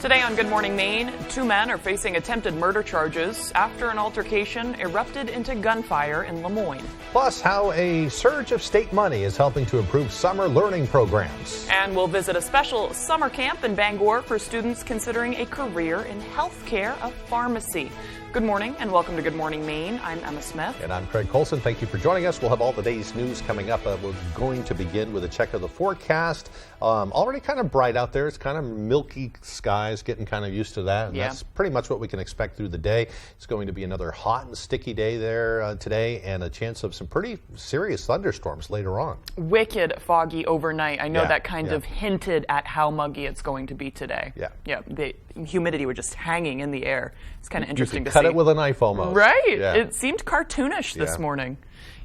Today on Good Morning Maine, two men are facing attempted murder charges after an altercation erupted into gunfire in Lemoyne. Plus, how a surge of state money is helping to improve summer learning programs. And we'll visit a special summer camp in Bangor for students considering a career in healthcare of pharmacy. Good morning and welcome to Good Morning Maine. I'm Emma Smith. And I'm Craig Colson. Thank you for joining us. We'll have all the day's news coming up. We're going to begin with a check of the forecast. Already kind of bright out there. It's kind of milky skies, getting kind of used to that. And that's pretty much what we can expect through the day. It's going to be another hot and sticky day there today, and a chance of some pretty serious thunderstorms later on. Wicked foggy overnight. I know that kind of hinted at how muggy it's going to be today. Yeah. The humidity was just hanging in the air. It's kind of interesting to see. Cut it with a knife almost. Right. Yeah. It seemed cartoonish this morning.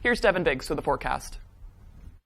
Here's Devin Biggs with the forecast.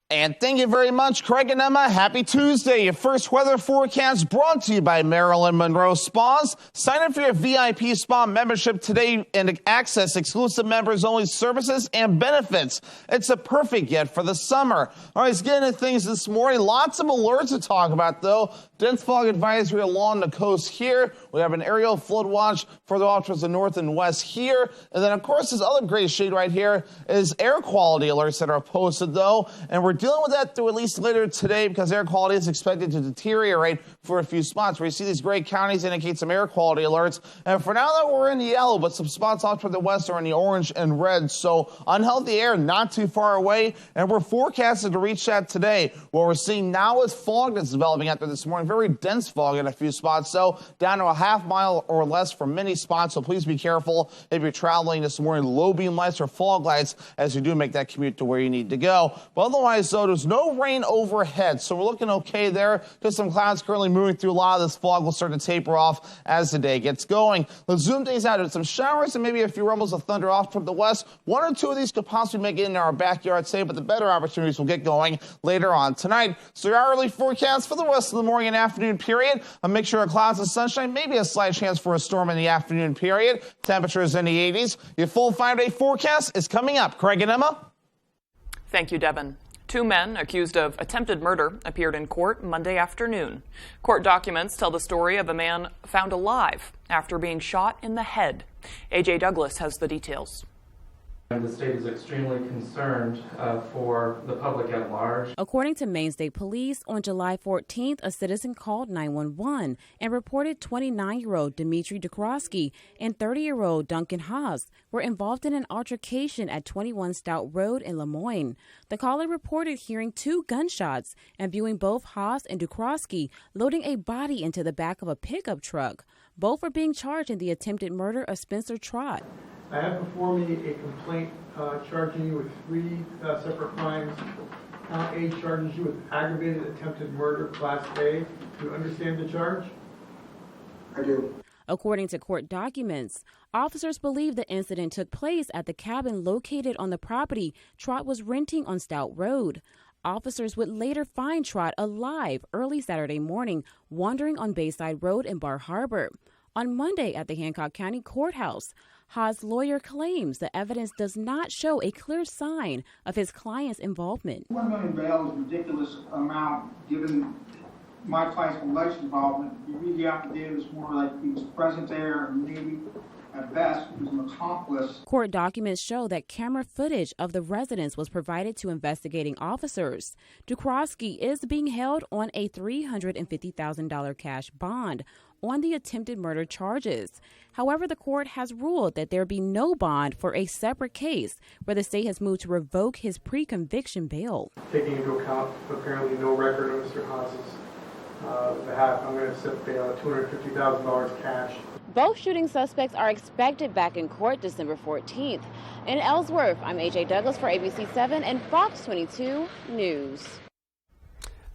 And thank you very much, Craig and Emma. Happy Tuesday. Your first weather forecast brought to you by Marilyn Monroe Spas. Sign up for your VIP spa membership today and access exclusive members-only services and benefits. It's a perfect gift for the summer. All right, let's get into things this morning. Lots of alerts to talk about, though. Dense fog advisory along the coast here. We have an aerial flood watch further off towards the north and west here. And then, of course, this other gray shade right here is air quality alerts that are posted, though. And we're dealing with that through at least later today because air quality is expected to deteriorate for a few spots. Where you see these gray counties indicate some air quality alerts. And for now, though, we're in the yellow, but some spots off toward the west are in the orange and red. So unhealthy air not too far away. And we're forecasted to reach that today. What we're seeing now is fog that's developing out there this morning. Very dense fog in a few spots, so down to a half mile or less for many spots. So please be careful if you're traveling this morning. Low beam lights or fog lights as you do make that commute to where you need to go. But otherwise, though, there's no rain overhead, so we're looking okay there. Just some clouds currently moving through. A lot of this fog will start to taper off as the day gets going. Let's zoom things out. There's some showers and maybe a few rumbles of thunder off toward the west. One or two of these could possibly make it into our backyard today, but the better opportunities will get going later on tonight. So your hourly forecast for the rest of the morning and afternoon period. A mixture of clouds and sunshine, maybe a slight chance for a storm in the afternoon period. Temperatures in the 80s. Your full 5-day forecast is coming up. Craig and Emma. Thank you, Devin. Two men accused of attempted murder appeared in court Monday afternoon. Court documents tell the story of a man found alive after being shot in the head. A.J. Douglas has the details. The state is extremely concerned for the public at large. According to Maine State Police, on July 14th, a citizen called 911 and reported 29-year-old Dmitry Dukrowski and 30-year-old Duncan Haas were involved in an altercation at 21 Stout Road in Lemoyne. The caller reported hearing two gunshots and viewing both Haas and Dukrowski loading a body into the back of a pickup truck. Both are being charged in the attempted murder of Spencer Trott. I have before me a complaint charging you with three separate crimes. Count A charges you with aggravated attempted murder, Class A. Do you understand the charge? I do. According to court documents, officers believe the incident took place at the cabin located on the property Trott was renting on Stout Road. Officers would later find Trott alive early Saturday morning, wandering on Bayside Road in Bar Harbor. On Monday at the Hancock County Courthouse, Haas' lawyer claims the evidence does not show a clear sign of his client's involvement. $1 million bail is a ridiculous amount given my client's alleged involvement. You read the affidavit, it's more like he was present there, and maybe at best he was an accomplice. Court documents show that camera footage of the residence was provided to investigating officers. Dukrowski is being held on a $350,000 cash bond on the attempted murder charges. However, the court has ruled that there be no bond for a separate case where the state has moved to revoke his pre-conviction bail. Taking into account apparently no record of Mr. Haas's behalf, I'm going to set bail at $250,000 cash. Both shooting suspects are expected back in court December 14th. In Ellsworth, I'm A.J. Douglas for ABC 7 and Fox 22 News.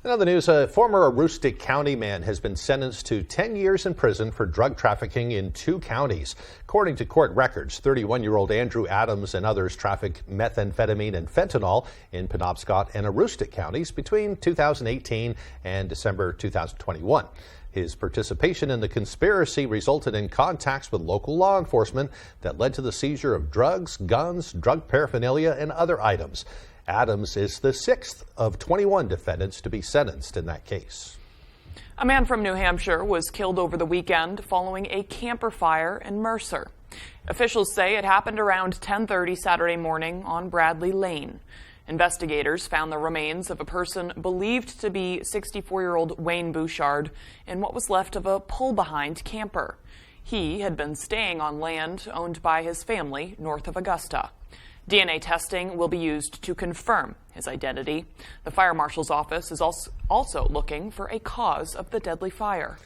In other news, a former Aroostook County man has been sentenced to 10 years in prison for drug trafficking in 2 counties. According to court records, 31-year-old Andrew Adams and others trafficked methamphetamine and fentanyl in Penobscot and Aroostook counties between 2018 and December 2021. His participation in the conspiracy resulted in contacts with local law enforcement that led to the seizure of drugs, guns, drug paraphernalia, and other items. Adams is the 6th of 21 defendants to be sentenced in that case. A man from New Hampshire was killed over the weekend following a camper fire in Mercer. Officials say it happened around 10:30 Saturday morning on Bradley Lane. Investigators found the remains of a person believed to be 64-year-old Wayne Bouchard in what was left of a pull-behind camper. He had been staying on land owned by his family north of Augusta. DNA testing will be used to confirm his identity. The fire marshal's office is also looking for a cause of the deadly fire.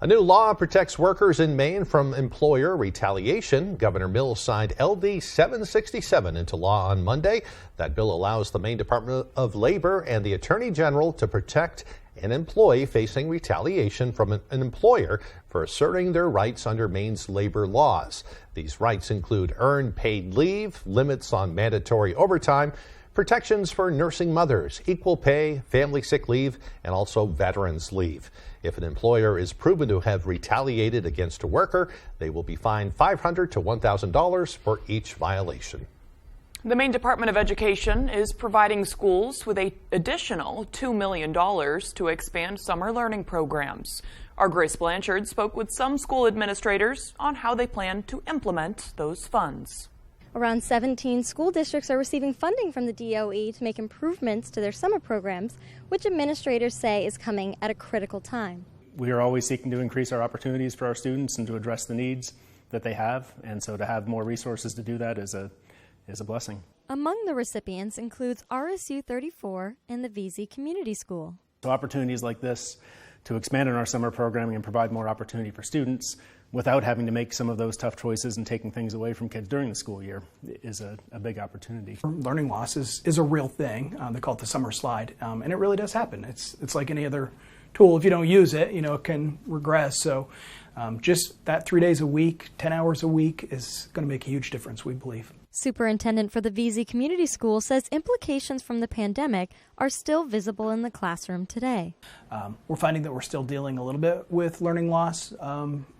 A new law protects workers in Maine from employer retaliation. Governor Mills signed LD 767 into law on Monday. That bill allows the Maine Department of Labor and the Attorney General to protect an employee facing retaliation from an employer for asserting their rights under Maine's labor laws. These rights include earned paid leave, limits on mandatory overtime, protections for nursing mothers, equal pay, family sick leave, and also veterans leave. If an employer is proven to have retaliated against a worker, they will be fined $500 to $1,000 for each violation. The Maine Department of Education is providing schools with an additional $2 million to expand summer learning programs. Our Grace Blanchard spoke with some school administrators on how they plan to implement those funds. Around 17 school districts are receiving funding from the DOE to make improvements to their summer programs, which administrators say is coming at a critical time. We are always seeking to increase our opportunities for our students and to address the needs that they have, and so to have more resources to do that is a blessing. Among the recipients includes RSU 34 and the VZ Community School. So opportunities like this to expand on our summer programming and provide more opportunity for students without having to make some of those tough choices and taking things away from kids during the school year is a big opportunity. Learning loss is a real thing. They call it the summer slide, and it really does happen. It's like any other tool. If you don't use it, it can regress. So just that 3 days a week, 10 hours a week is going to make a huge difference, we believe. Superintendent for the VZ Community School says implications from the pandemic are still visible in the classroom today. We're finding that we're still dealing a little bit with learning loss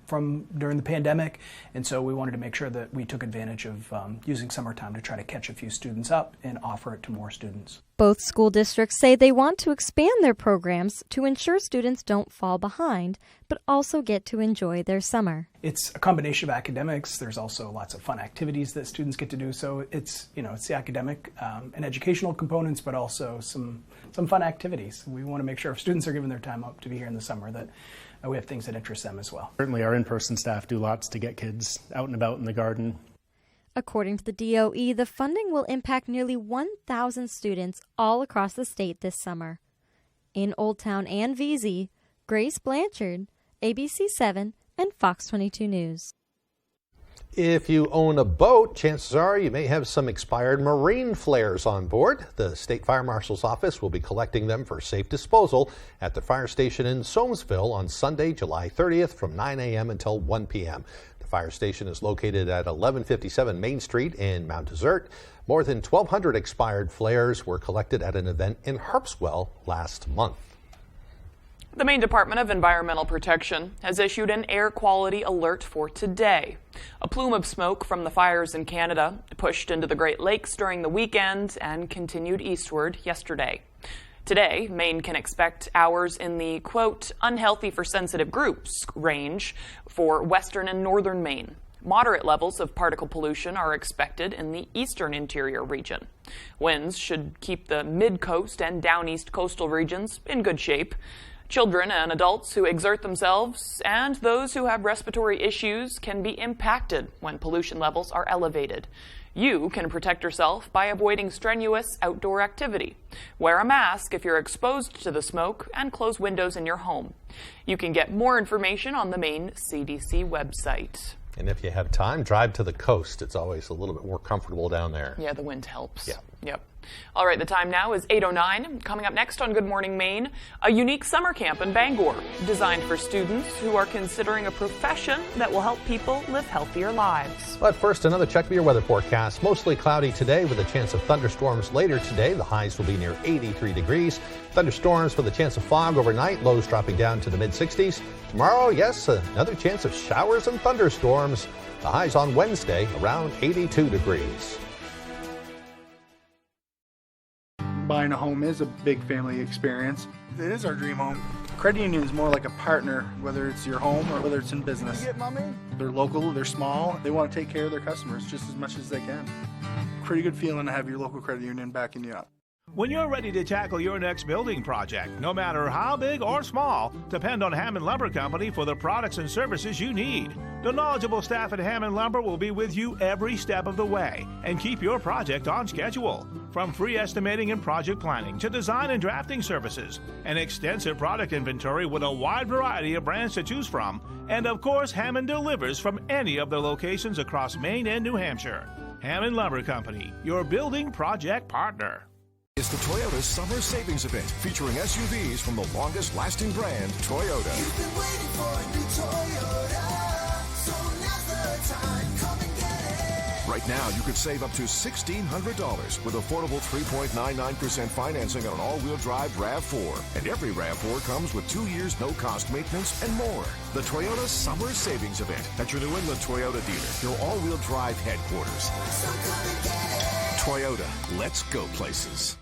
from during the pandemic, and so we wanted to make sure that we took advantage of using summertime to try to catch a few students up and offer it to more students. Both school districts say they want to expand their programs to ensure students don't fall behind, but also get to enjoy their summer. It's a combination of academics. There's also lots of fun activities that students get to do. So it's it's the academic and educational components, but also some fun activities. We want to make sure if students are giving their time up to be here in the summer that we have things that interest them as well. Certainly our in-person staff do lots to get kids out and about in the garden. According to the DOE, the funding will impact nearly 1,000 students all across the state this summer. In Old Town and VZ, Grace Blanchard, ABC 7 and Fox 22 News. If you own a boat, chances are you may have some expired marine flares on board. The State Fire Marshal's office will be collecting them for safe disposal at the fire station in Soamesville on Sunday, July 30th from 9 a.m. until 1 p.m. The fire station is located at 1157 Main Street in Mount Desert. More than 1,200 expired flares were collected at an event in Harpswell last month. The Maine Department of Environmental Protection has issued an air quality alert for today. A plume of smoke from the fires in Canada pushed into the Great Lakes during the weekend and continued eastward yesterday. Today, Maine can expect hours in the, quote, unhealthy for sensitive groups range for western and northern Maine. Moderate levels of particle pollution are expected in the eastern interior region. Winds should keep the mid-coast and down-east coastal regions in good shape. Children and adults who exert themselves and those who have respiratory issues can be impacted when pollution levels are elevated. You can protect yourself by avoiding strenuous outdoor activity. Wear a mask if you're exposed to the smoke and close windows in your home. You can get more information on the Maine CDC website. And if you have time, drive to the coast. It's always a little bit more comfortable down there. Yeah, the wind helps. Yeah. Yep. All right, the time now is 8:09. Coming up next on Good Morning Maine, a unique summer camp in Bangor designed for students who are considering a profession that will help people live healthier lives. But first, another check of your weather forecast. Mostly cloudy today with a chance of thunderstorms later today. The highs will be near 83 degrees. Thunderstorms with a chance of fog overnight. Lows dropping down to the mid-60s. Tomorrow, yes, another chance of showers and thunderstorms. The highs on Wednesday around 82 degrees. Buying a home is a big family experience. It is our dream home. Credit union is more like a partner, whether it's your home or whether it's in business. You get mommy? They're local, they're small, they want to take care of their customers just as much as they can. Pretty good feeling to have your local credit union backing you up. When you're ready to tackle your next building project, no matter how big or small, depend on Hammond Lumber Company for the products and services you need. The knowledgeable staff at Hammond Lumber will be with you every step of the way and keep your project on schedule. From free estimating and project planning to design and drafting services, an extensive product inventory with a wide variety of brands to choose from, and of course, Hammond delivers from any of the locations across Maine and New Hampshire. Hammond Lumber Company, your building project partner. It's the Toyota Summer Savings Event featuring SUVs from the longest-lasting brand, Toyota. You've been waiting for a new Toyota, so now's the time. Come and get it. Right now, you could save up to $1,600 with affordable 3.99% financing on an all-wheel drive RAV4. And every RAV4 comes with 2 years no-cost maintenance and more. The Toyota Summer Savings Event at your New England Toyota dealer, your all-wheel drive headquarters. So come and get it. Toyota, let's go places.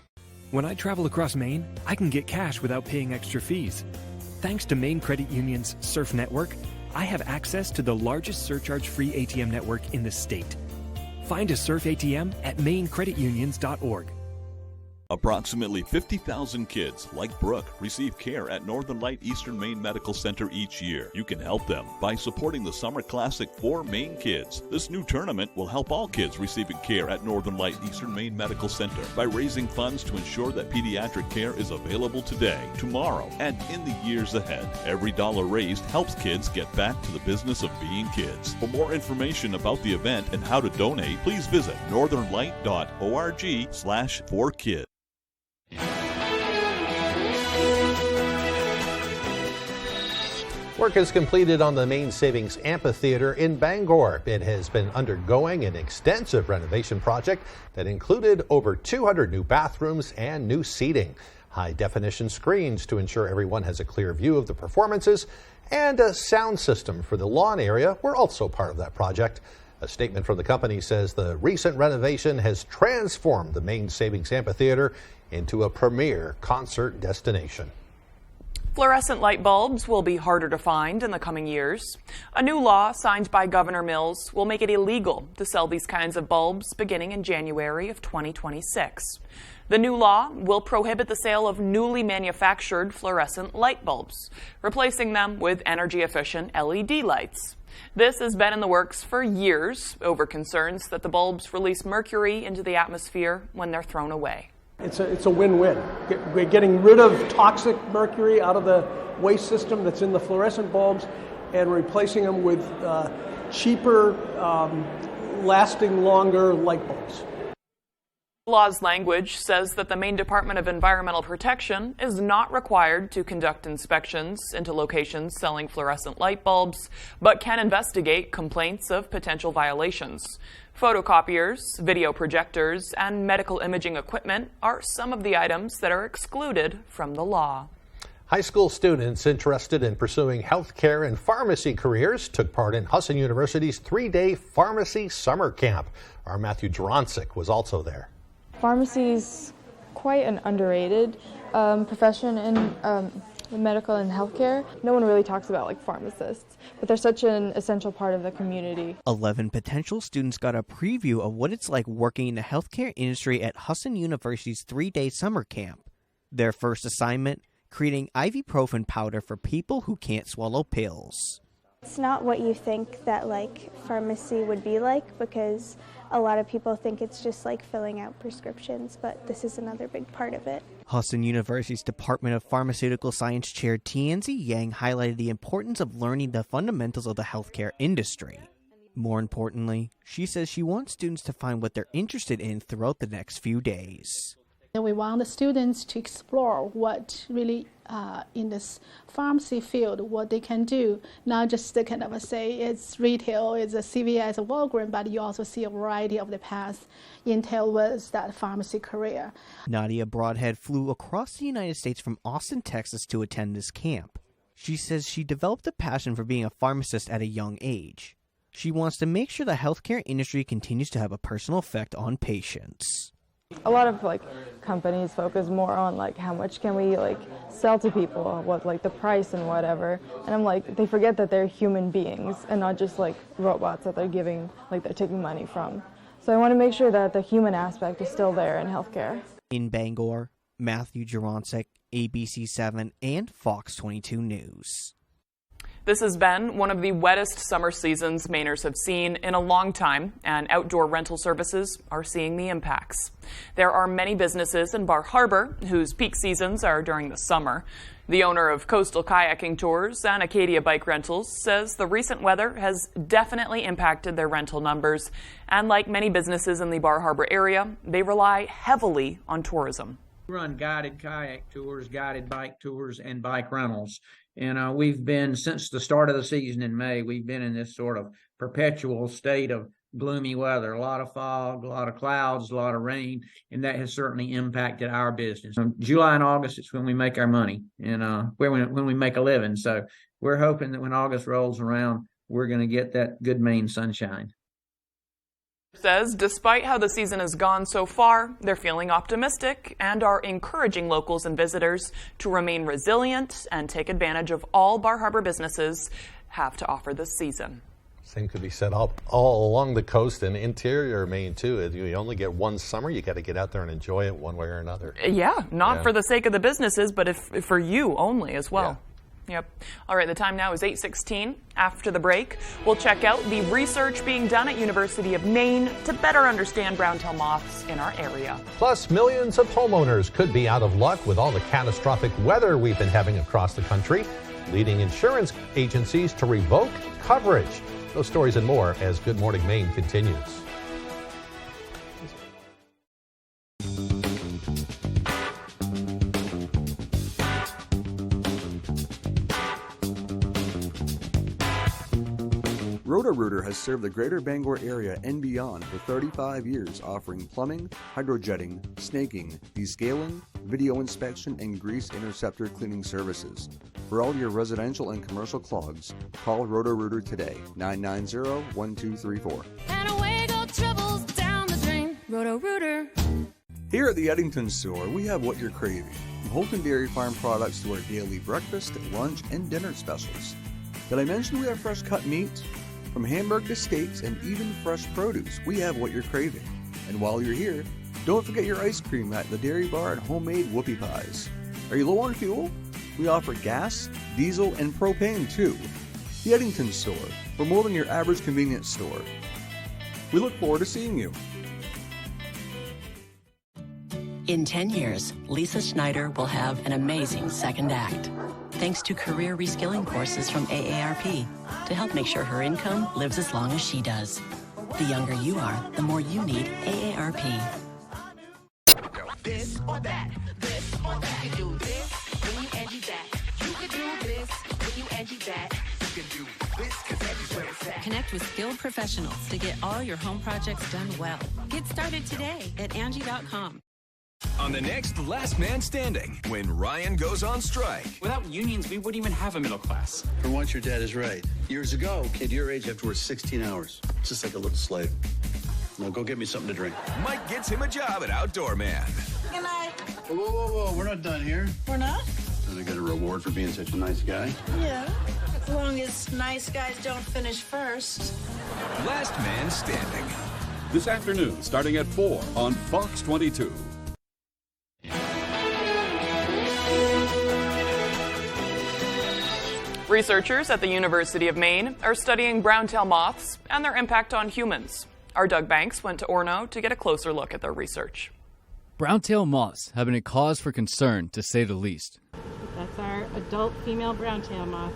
When I travel across Maine, I can get cash without paying extra fees. Thanks to Maine Credit Union's Surf Network, I have access to the largest surcharge-free ATM network in the state. Find a Surf ATM at mainecreditunions.org. Approximately 50,000 kids, like Brooke, receive care at Northern Light Eastern Maine Medical Center each year. You can help them by supporting the Summer Classic for Maine Kids. This new tournament will help all kids receiving care at Northern Light Eastern Maine Medical Center by raising funds to ensure that pediatric care is available today, tomorrow, and in the years ahead. Every dollar raised helps kids get back to the business of being kids. For more information about the event and how to donate, please visit northernlight.org/4kids. Work is completed on the Maine Savings Amphitheater in Bangor. It has been undergoing an extensive renovation project that included over 200 new bathrooms and new seating, high-definition screens to ensure everyone has a clear view of the performances, and a sound system for the lawn area were also part of that project. A statement from the company says the recent renovation has transformed the Maine Savings Amphitheater into a premier concert destination. Fluorescent light bulbs will be harder to find in the coming years. A new law signed by Governor Mills will make it illegal to sell these kinds of bulbs beginning in January of 2026. The new law will prohibit the sale of newly manufactured fluorescent light bulbs, replacing them with energy-efficient LED lights. This has been in the works for years over concerns that the bulbs release mercury into the atmosphere when they're thrown away. It's a win-win. We're getting rid of toxic mercury out of the waste system that's in the fluorescent bulbs and replacing them with cheaper, lasting longer light bulbs. The law's language says that the Maine Department of Environmental Protection is not required to conduct inspections into locations selling fluorescent light bulbs, but can investigate complaints of potential violations. Photocopiers, video projectors, and medical imaging equipment are some of the items that are excluded from the law. High school students interested in pursuing healthcare and pharmacy careers took part in Husson University's 3-day pharmacy summer camp. Our Matthew Dronsick was also there. Pharmacy is quite an underrated profession in medical and healthcare. No one really talks about like pharmacists, but they're such an essential part of the community. 11 potential students got a preview of what it's like working in the healthcare industry at Husson University's 3-day summer camp. Their first assignment, creating ibuprofen powder for people who can't swallow pills. It's not what you think that like pharmacy would be like, because a lot of people think it's just like filling out prescriptions, but this is another big part of it. Husson University's Department of Pharmaceutical Science Chair Tianzi Yang highlighted the importance of learning the fundamentals of the healthcare industry. More importantly, she says she wants students to find what they're interested in throughout the next few days. We want the students to explore what really in this pharmacy field, what they can do, not just to kind of say it's retail, it's a CVS, a Walgreens, but you also see a variety of the paths entailed with that pharmacy career. Nadia Broadhead flew across the United States from Austin, Texas to attend this camp. She says she developed a passion for being a pharmacist at a young age. She wants to make sure the healthcare industry continues to have a personal effect on patients. A lot of companies focus more on how much can we sell to people, what the price and whatever. And I'm they forget that they're human beings and not just robots that they're giving, they're taking money from. So I want to make sure that the human aspect is still there in healthcare. In Bangor, Matthew Juronsek, ABC7 and Fox 22 News. This has been one of the wettest summer seasons Mainers have seen in a long time, and outdoor rental services are seeing the impacts. There are many businesses in Bar Harbor whose peak seasons are during the summer. The owner of Coastal Kayaking Tours and Acadia Bike Rentals says the recent weather has definitely impacted their rental numbers, and like many businesses in the Bar Harbor area, they rely heavily on tourism. We run guided kayak tours, guided bike tours, and bike rentals. And we've been, since the start of the season in May, we've been in this sort of perpetual state of gloomy weather, a lot of fog, a lot of clouds, a lot of rain, and that has certainly impacted our business. July and August is when we make our money and when we make a living. So we're hoping that when August rolls around, we're going to get that good Maine sunshine. Says despite how the season has gone so far, they're feeling optimistic and are encouraging locals and visitors to remain resilient and take advantage of all Bar Harbor businesses have to offer this season. Same could be said all along the coast and interior Maine, too. You only get one summer. You got to get out there and enjoy it one way or another. Yeah, not for the sake of the businesses, but for you only as well. Yeah. Yep. All right, the time now is 8:16. After the break, we'll check out the research being done at University of Maine to better understand brown-tailed moths in our area. Plus, millions of homeowners could be out of luck with all the catastrophic weather we've been having across the country, leading insurance agencies to revoke coverage. Those stories and more as Good Morning Maine continues. Roto-Rooter has served the greater Bangor area and beyond for 35 years, offering plumbing, hydrojetting, snaking, descaling, video inspection, and grease interceptor cleaning services. For all your residential and commercial clogs, call Roto-Rooter today, 990-1234. And away go troubles down the drain. Roto-Rooter. Here at the Eddington store, we have what you're craving. From Holton Dairy Farm products to our daily breakfast, lunch, and dinner specials. Did I mention we have fresh cut meat? From Hamburg to steaks and even fresh produce, we have what you're craving. And while you're here, don't forget your ice cream at the Dairy Bar and homemade whoopie pies. Are you low on fuel? We offer gas, diesel, and propane too. The Eddington store, for more than your average convenience store. We look forward to seeing you. In 10 years, Lisa Schneider will have an amazing second act, thanks to career reskilling courses from AARP to help make sure her income lives as long as she does. The younger you are, the more you need AARP. This or that, this or that. You can do this when you edgy that. You can do this when you edgy that. You can do this because edgy's where it's at. Connect with skilled professionals to get all your home projects done well. Get started today at Angie.com. On the next Last Man Standing, when Ryan goes on strike. Without unions, we wouldn't even have a middle class. For once, your dad is right. Years ago, kid your age have to work 16 hours. It's just like a little slave. Now go get me something to drink. Mike gets him a job at Outdoor Man. Good night. Whoa, whoa, whoa, whoa. We're not done here. We're not? Does I get a reward for being such a nice guy? Yeah. As long as nice guys don't finish first. Last Man Standing. This afternoon, starting at 4 on Fox 22. Researchers at the University of Maine are studying brown-tailed moths and their impact on humans. Our Doug Banks went to Orono to get a closer look at their research. Brown-tailed moths have been a cause for concern, to say the least. That's our adult female brown-tailed moth.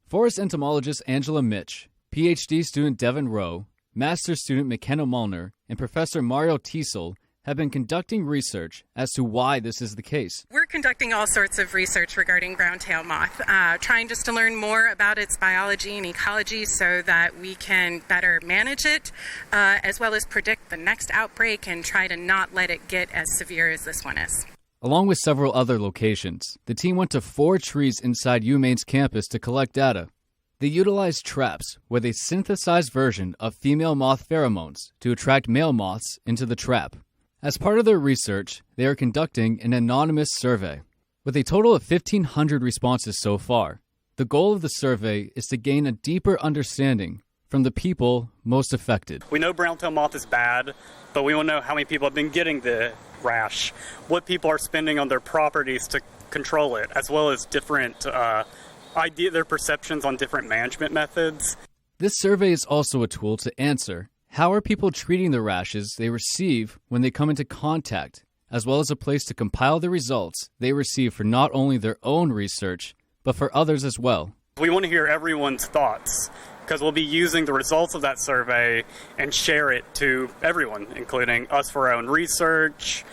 Forest entomologist Angela Mitch, PhD student Devin Rowe, master's student McKenna Mulner, and Professor Mario Teasel have been conducting research as to why this is the case. We're conducting all sorts of research regarding brown-tailed moth, trying just to learn more about its biology and ecology so that we can better manage it, as well as predict the next outbreak and try to not let it get as severe as this one is. Along with several other locations, the team went to 4 trees inside UMaine's campus to collect data. They utilized traps with a synthesized version of female moth pheromones to attract male moths into the trap. As part of their research, they are conducting an anonymous survey. With a total of 1,500 responses so far, the goal of the survey is to gain a deeper understanding from the people most affected. We know brown-tail moth is bad, but we want to know how many people have been getting the rash, what people are spending on their properties to control it, as well as different their perceptions on different management methods. This survey is also a tool to answer how are people treating the rashes they receive when they come into contact, as well as a place to compile the results they receive for not only their own research, but for others as well. We want to hear everyone's thoughts, because we'll be using the results of that survey and share it to everyone, including us for our own research,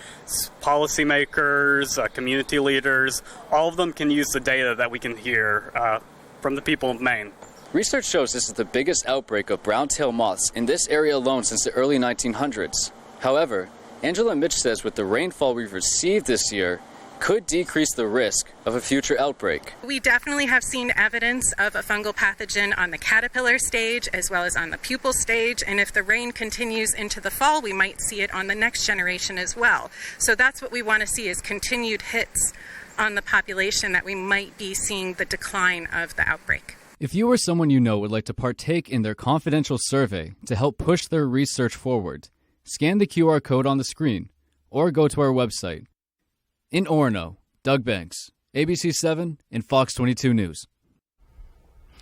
policymakers, community leaders. All of them can use the data that we can hear from the people of Maine. Research shows this is the biggest outbreak of brown-tail moths in this area alone since the early 1900s. However, Angela Mitch says with the rainfall we've received this year, could decrease the risk of a future outbreak. We definitely have seen evidence of a fungal pathogen on the caterpillar stage as well as on the pupal stage, and if the rain continues into the fall, we might see it on the next generation as well. So that's what we want to see, is continued hits on the population, that we might be seeing the decline of the outbreak. If you or someone you know would like to partake in their confidential survey to help push their research forward, scan the QR code on the screen or go to our website. In Orono, Doug Banks, ABC7 and Fox 22 News.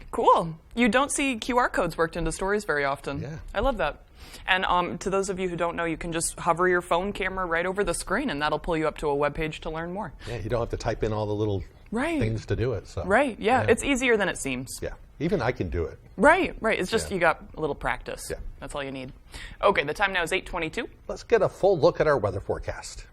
Cool. You don't see QR codes worked into stories very often. Yeah. I love that. And to those of you who don't know, you can just hover your phone camera right over the screen, and that'll pull you up to a web page to learn more. Yeah, you don't have to type in all the little things to do it. So. Right, yeah. It's easier than it seems. Yeah, even I can do it. Right. It's just you got a little practice. Yeah. That's all you need. Okay, the time now is 8:22. Let's get a full look at our weather forecast.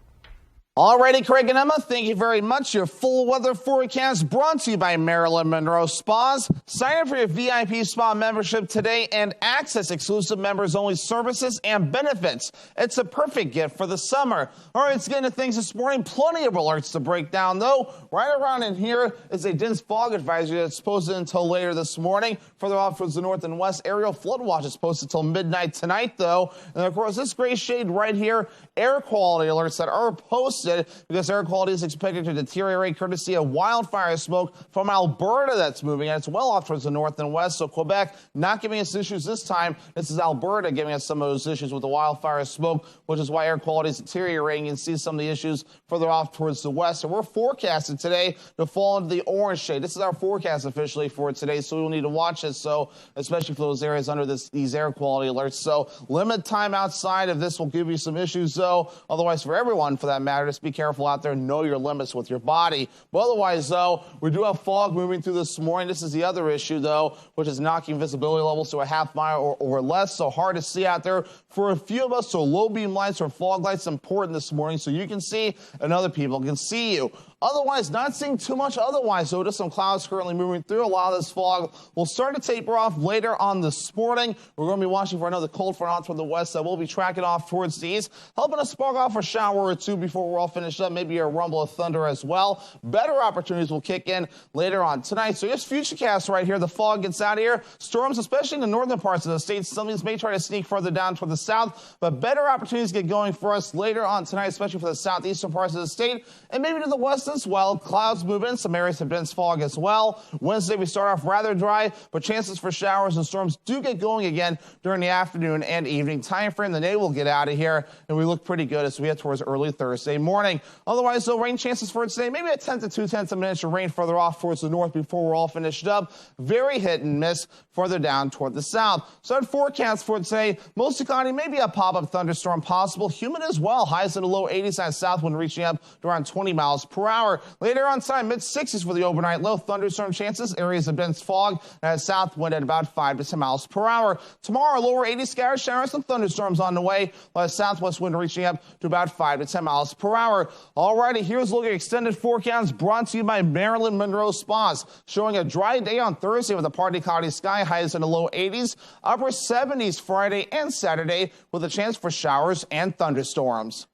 Alrighty, Craig and Emma, thank you very much. Your full weather forecast brought to you by Marilyn Monroe Spas. Sign up for your VIP spa membership today and access exclusive members-only services and benefits. It's a perfect gift for the summer. All right, let's get into things this morning. Plenty of alerts to break down, though. Right around in here is a dense fog advisory that's posted until later this morning. Further off towards the north and west, aerial flood watch is posted until midnight tonight, though. And, of course, this gray shade right here, air quality alerts that are posted because air quality is expected to deteriorate courtesy of wildfire smoke from Alberta that's moving, and it's well off towards the north and west. So Quebec not giving us issues this time. This is Alberta giving us some of those issues with the wildfire smoke, which is why air quality is deteriorating. You can see some of the issues further off towards the west. And we're forecasted today to fall into the orange shade. This is our forecast officially for today, so we will need to watch it. So especially for those areas under these air quality alerts. So limit time outside if this will give you some issues, though. Otherwise, for everyone for that matter, just be careful out there. Know your limits with your body. But otherwise, though, we do have fog moving through this morning. This is the other issue, though, which is knocking visibility levels to a half mile or less. So hard to see out there for a few of us. So low beam lights or fog lights important this morning so you can see and other people can see you. Otherwise, not seeing too much otherwise, though. Just some clouds currently moving through. A lot of this fog will start to taper off later on this morning. We're going to be watching for another cold front out from the west that will be tracking off towards the east, helping us spark off a shower or two before we're all finished up. Maybe a rumble of thunder as well. Better opportunities will kick in later on tonight. So here's Futurecast right here. The fog gets out of here. Storms, especially in the northern parts of the state. Some of these may try to sneak further down toward the south, but better opportunities get going for us later on tonight, especially for the southeastern parts of the state and maybe to the west as well. Clouds move in. Some areas have dense fog as well. Wednesday, we start off rather dry, but chances for showers and storms do get going again during the afternoon and evening time frame. The day will get out of here, and we look pretty good as we head towards early Thursday morning. Otherwise, though, rain chances for today, maybe a 10 to 2/10 of an inch of rain further off towards the north before we're all finished up. Very hit and miss further down toward the south. So that forecast for today, most economy, maybe a pop-up thunderstorm possible. Humid as well. Highs in the low 80s and south wind reaching up to around 20 miles per hour. Later on time, mid-60s for the overnight low. Thunderstorm chances, areas of dense fog, and a south wind at about 5 to 10 miles per hour. Tomorrow, lower 80s scattered showers and thunderstorms on the way, while a southwest wind reaching up to about 5 to 10 miles per hour. All righty, here's a look at extended forecast brought to you by Marilyn Monroe Spas, showing a dry day on Thursday with a partly cloudy sky, highs in the low 80s, upper 70s Friday and Saturday with a chance for showers and thunderstorms.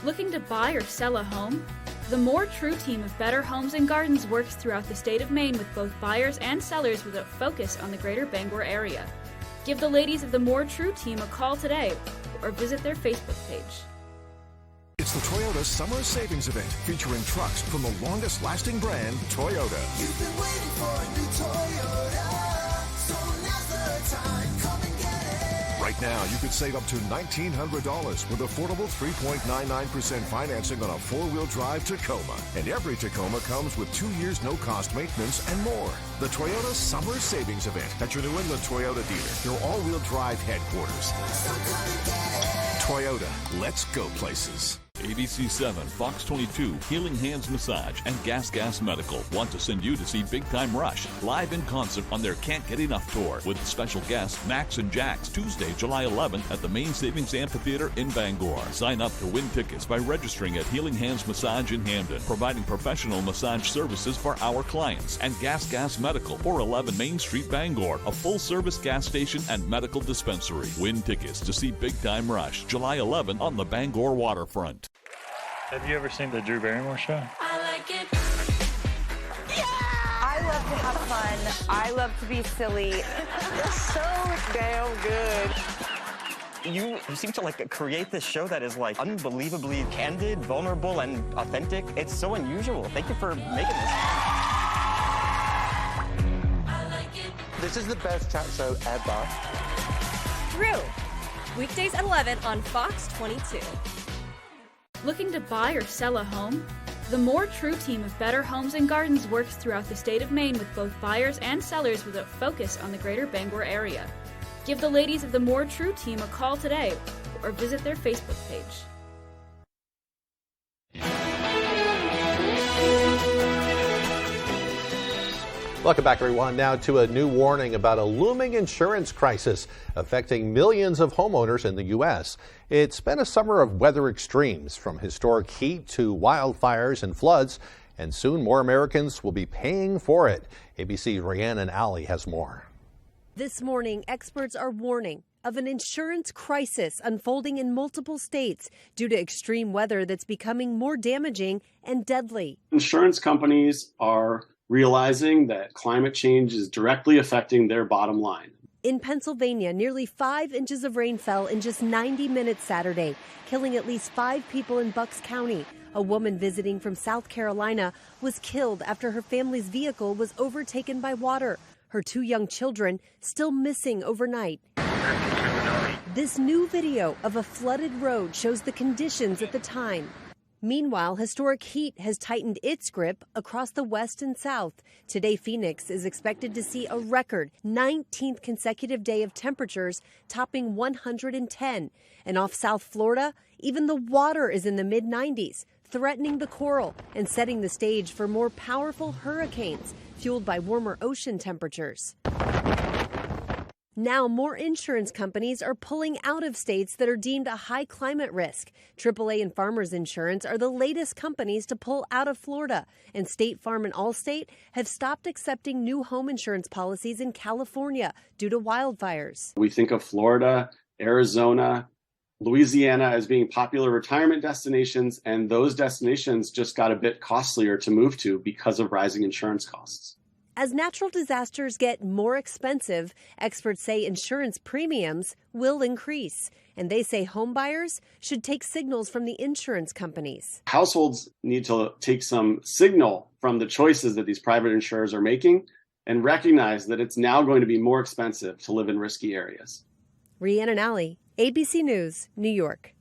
Looking to buy or sell a home? The More True team of Better Homes and Gardens works throughout the state of Maine with both buyers and sellers with a focus on the greater Bangor area. Give the ladies of the More True team a call today or visit their Facebook page. It's the Toyota Summer Savings Event featuring trucks from the longest-lasting brand, Toyota. You've been waiting for a new Toyota, so now's the time. Come and get it. Right now, you could save up to $1,900 with affordable 3.99% financing on a four-wheel drive Tacoma. And every Tacoma comes with 2 years no-cost maintenance and more. The Toyota Summer Savings Event at your New England Toyota dealer, your all-wheel drive headquarters. So come and get it. Toyota, let's go places. ABC 7, Fox 22, Healing Hands Massage, and Gas Medical want to send you to see Big Time Rush live in concert on their Can't Get Enough tour with special guests Max and Jax Tuesday, July 11th at the Main Savings Amphitheater in Bangor. Sign up to win tickets by registering at Healing Hands Massage in Hamden, providing professional massage services for our clients, and Gas Medical, 411 Main Street, Bangor, a full-service gas station and medical dispensary. Win tickets to see Big Time Rush July 11th on the Bangor waterfront. Have you ever seen the Drew Barrymore show? I like it. I love to have fun. I love to be silly. It's so damn good. You seem to create this show that is unbelievably candid, vulnerable, and authentic. It's so unusual. Thank you for making this. I like it. This is the best chat show ever. Drew, weekdays at 11 on Fox 22. Looking to buy or sell a home? The More True team of Better Homes and Gardens works throughout the state of Maine with both buyers and sellers with a focus on the greater Bangor area. Give the ladies of the More True team a call today or visit their Facebook page. Welcome back, everyone. Now to a new warning about a looming insurance crisis affecting millions of homeowners in the U.S. It's been a summer of weather extremes, from historic heat to wildfires and floods, and soon more Americans will be paying for it. ABC's Rhiannon Alley has more. This morning, experts are warning of an insurance crisis unfolding in multiple states due to extreme weather that's becoming more damaging and deadly. Insurance companies are realizing that climate change is directly affecting their bottom line. In Pennsylvania, nearly 5 inches of rain fell in just 90 minutes Saturday, killing at least 5 people in Bucks County. A woman visiting from South Carolina was killed after her family's vehicle was overtaken by water. Her 2 young children still missing overnight. This new video of a flooded road shows the conditions at the time. Meanwhile, historic heat has tightened its grip across the west and south. Today, Phoenix is expected to see a record 19th consecutive day of temperatures topping 110. And off South Florida, even the water is in the mid-90s, threatening the coral and setting the stage for more powerful hurricanes fueled by warmer ocean temperatures. Now, more insurance companies are pulling out of states that are deemed a high climate risk. AAA and Farmers Insurance are the latest companies to pull out of Florida, and State Farm and Allstate have stopped accepting new home insurance policies in California due to wildfires. We think of Florida, Arizona, Louisiana as being popular retirement destinations, and those destinations just got a bit costlier to move to because of rising insurance costs. As natural disasters get more expensive, experts say insurance premiums will increase. And they say home buyers should take signals from the insurance companies. Households need to take some signal from the choices that these private insurers are making and recognize that it's now going to be more expensive to live in risky areas. Rhiannon Alley, ABC News, New York.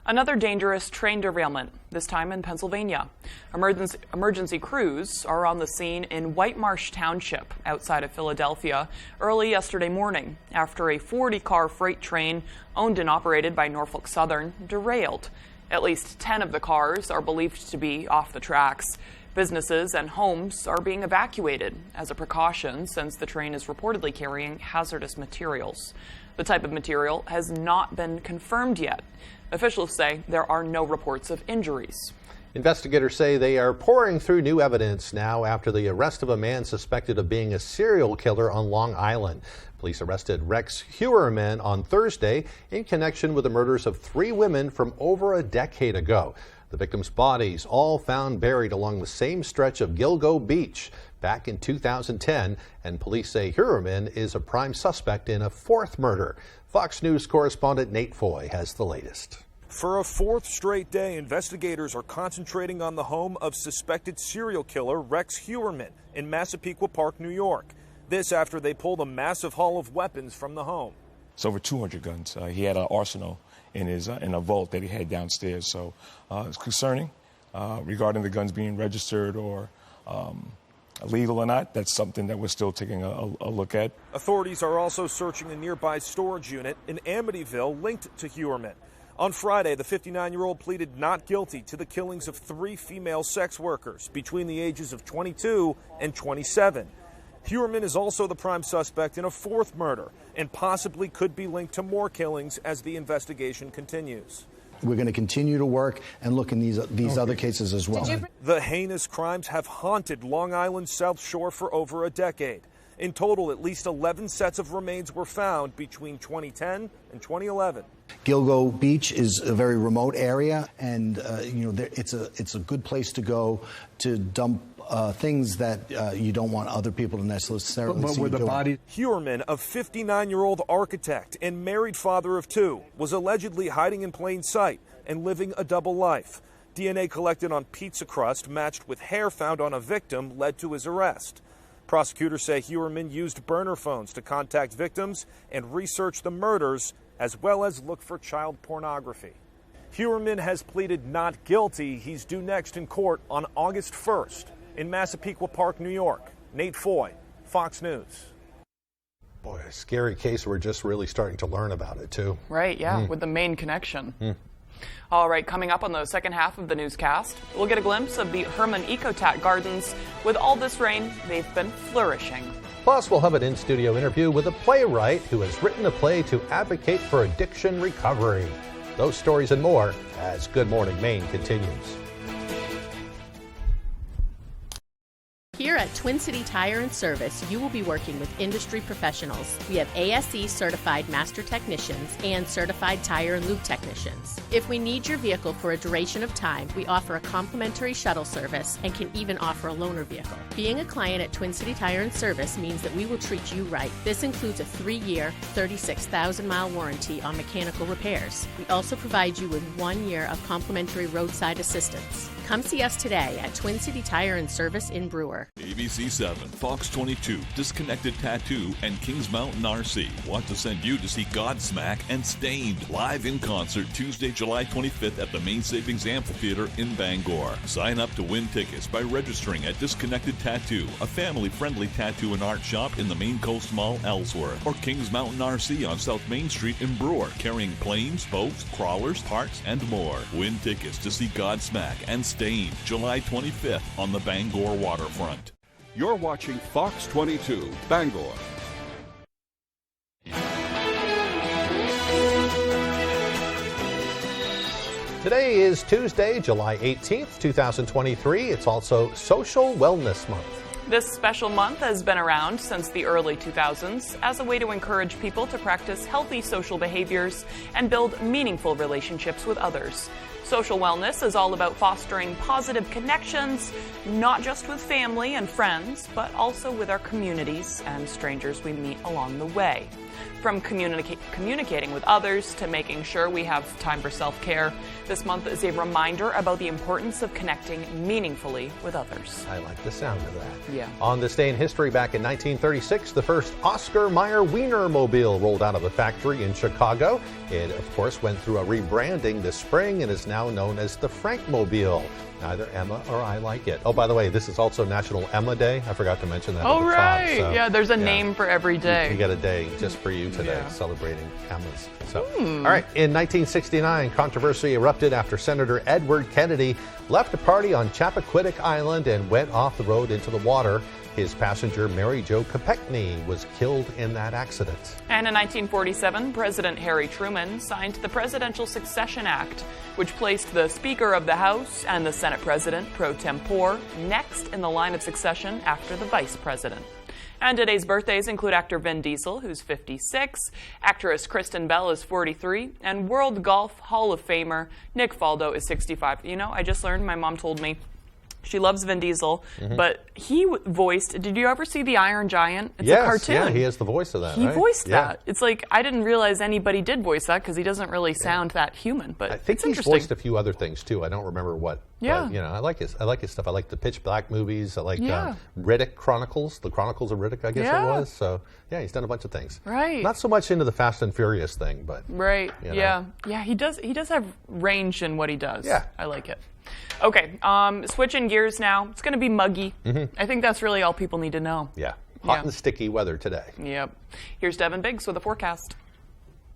Another dangerous train derailment, this time in Pennsylvania. Emergency crews are on the scene in White Marsh Township outside of Philadelphia early yesterday morning after a 40-car freight train owned and operated by Norfolk Southern derailed. At least 10 of the cars are believed to be off the tracks. Businesses and homes are being evacuated as a precaution since the train is reportedly carrying hazardous materials. The type of material has not been confirmed yet. Officials say there are no reports of injuries. Investigators say they are pouring through new evidence now after the arrest of a man suspected of being a serial killer on Long Island. Police arrested Rex Heuermann on Thursday in connection with the murders of 3 women from over a decade ago. The victims' bodies all found buried along the same stretch of Gilgo Beach back in 2010, and police say Heuermann is a prime suspect in a fourth murder. Fox News correspondent Nate Foy has the latest. For a fourth straight day, investigators are concentrating on the home of suspected serial killer Rex Heuermann in Massapequa Park, New York. This after they pulled a massive haul of weapons from the home. It's over 200 guns. He had an arsenal in a vault that he had downstairs. So it's concerning regarding the guns being registered or illegal or not. That's something that we're still taking a look at. Authorities are also searching a nearby storage unit in Amityville linked to Heuermann. On Friday, the 59-year-old pleaded not guilty to the killings of 3 female sex workers between the ages of 22 and 27. Heuermann is also the prime suspect in a fourth murder and possibly could be linked to more killings as the investigation continues. We're going to continue to work and look in these other cases as well. The heinous crimes have haunted Long Island's South Shore for over a decade. In total, at least 11 sets of remains were found between 2010 and 2011. Gilgo Beach is a very remote area, and it's a good place to go to dump things that you don't want other people to necessarily see. But the body. Heuermann, a 59-year-old architect and married father of 2, was allegedly hiding in plain sight and living a double life. DNA collected on pizza crust matched with hair found on a victim led to his arrest. Prosecutors say Heuermann used burner phones to contact victims and research the murders, as well as look for child pornography. Heuermann has pleaded not guilty. He's due next in court on August 1st in Massapequa Park, New York. Nate Foy, Fox News. Boy, a scary case. We're just really starting to learn about it, too. Right, yeah, with the main connection. All right, coming up on the second half of the newscast, we'll get a glimpse of the Herman Ecotat Gardens. With all this rain, they've been flourishing. Plus, we'll have an in-studio interview with a playwright who has written a play to advocate for addiction recovery. Those stories and more as Good Morning Maine continues. Here at Twin City Tire and Service, you will be working with industry professionals. We have ASE certified master technicians and certified tire and lube technicians. If we need your vehicle for a duration of time, we offer a complimentary shuttle service and can even offer a loaner vehicle. Being a client at Twin City Tire and Service means that we will treat you right. This includes a 3-year, 36,000-mile warranty on mechanical repairs. We also provide you with 1 year of complimentary roadside assistance. Come see us today at Twin City Tire and Service in Brewer. ABC 7, Fox 22, Disconnected Tattoo, and Kings Mountain RC want to send you to see Godsmack and Stained live in concert Tuesday, July 25th at the Maine Savings Amphitheater in Bangor. Sign up to win tickets by registering at Disconnected Tattoo, a family-friendly tattoo and art shop in the Maine Coast Mall, Ellsworth, or Kings Mountain RC on South Main Street in Brewer, carrying planes, boats, crawlers, parts, and more. Win tickets to see Godsmack and Stained July 25th on the Bangor waterfront. You're watching Fox 22, Bangor. Today is Tuesday, July 18th, 2023. It's also Social Wellness Month. This special month has been around since the early 2000s as a way to encourage people to practice healthy social behaviors and build meaningful relationships with others. Social wellness is all about fostering positive connections, not just with family and friends, but also with our communities and strangers we meet along the way. From communicating with others to making sure we have time for self-care, this month is a reminder about the importance of connecting meaningfully with others. I like the sound of that. Yeah. On this day in history, back in 1936, the first Oscar Mayer Wienermobile rolled out of a factory in Chicago. It, of course, went through a rebranding this spring and is now known as the Frankmobile. Neither Emma or I like it. Oh, by the way, this is also National Emma Day. I forgot to mention that. Oh, at the right. top, so, yeah, there's a name for every day. You get a day just for you today, celebrating Emmas. So, all right. In 1969, controversy erupted after Senator Edward Kennedy left a party on Chappaquiddick Island and went off the road into the water. His passenger, Mary Jo Kopechne, was killed in that accident. And in 1947, President Harry Truman signed the Presidential Succession Act, which placed the Speaker of the House and the Senate President pro tempore next in the line of succession after the Vice President. And today's birthdays include actor Vin Diesel, who's 56, actress Kristen Bell is 43, and World Golf Hall of Famer Nick Faldo is 65. You know, I just learned, my mom told me, she loves Vin Diesel, but he voiced, did you ever see The Iron Giant? It's a cartoon. Yeah, he has the voice of that, He right? voiced that. It's like, I didn't realize anybody did voice that because he doesn't really sound that human, but I think it's he's interesting. voiced a few other things too. I don't remember what. Yeah. But, you know, I like his stuff. I like the Pitch Black movies. I like Yeah. Riddick Chronicles, the Chronicles of Riddick, I guess Yeah. it was. So, yeah, he's done a bunch of things. Right. Not so much into the Fast and Furious thing, but. Right. You know. Yeah. Yeah, he does have range in what he does. Yeah. I like it. Okay, switching gears now. It's going to be muggy. I think that's really all people need to know. Yeah. Hot and sticky weather today. Yep. Here's Devin Biggs with a forecast.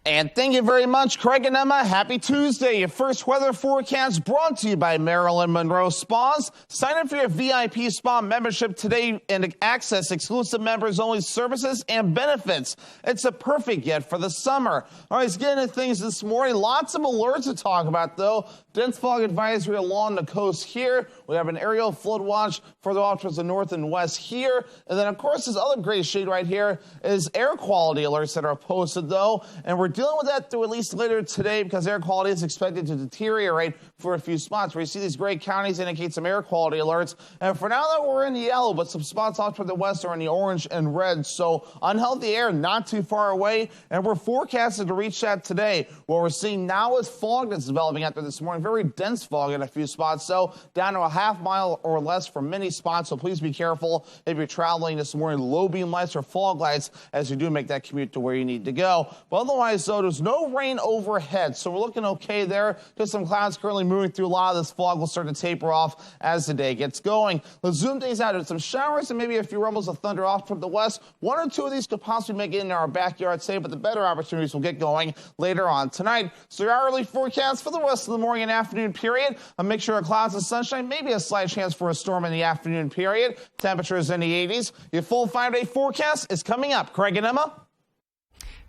And thank you very much, Craig and Emma. Happy Tuesday. Your first weather forecast brought to you by Marilyn Monroe Spas. Sign up for your VIP spa membership today and access exclusive members-only services and benefits. It's a perfect gift for the summer. All right, let's get into things this morning. Lots of alerts to talk about, though. Dense fog advisory along the coast here. We have an aerial flood watch further off towards the north and west here. And then, of course, this other gray shade right here is air quality alerts that are posted, though. And we're dealing with that through at least later today because air quality is expected to deteriorate for a few spots. Where you see these gray counties indicate some air quality alerts. And for now, though, we're in the yellow, but some spots off toward the west are in the orange and red. So unhealthy air not too far away. And we're forecasted to reach that today. What we're seeing now is fog that's developing out there this morning. Very dense fog in a few spots. So down to a half mile or less for many spots. So please be careful if you're traveling this morning. Low beam lights or fog lights as you do make that commute to where you need to go. But otherwise, though, there's no rain overhead. So we're looking okay there. Just some clouds currently moving through. A lot of this fog will start to taper off as the day gets going. Let's zoom things out. There's some showers and maybe a few rumbles of thunder off toward the west. One or two of these could possibly make it into our backyard today, but the better opportunities will get going later on tonight. So your hourly forecast for the rest of the morning and afternoon period. A mixture of clouds and sunshine, maybe a slight chance for a storm in the afternoon period. Temperatures in the 80s. Your full 5-day forecast is coming up. Craig and Emma.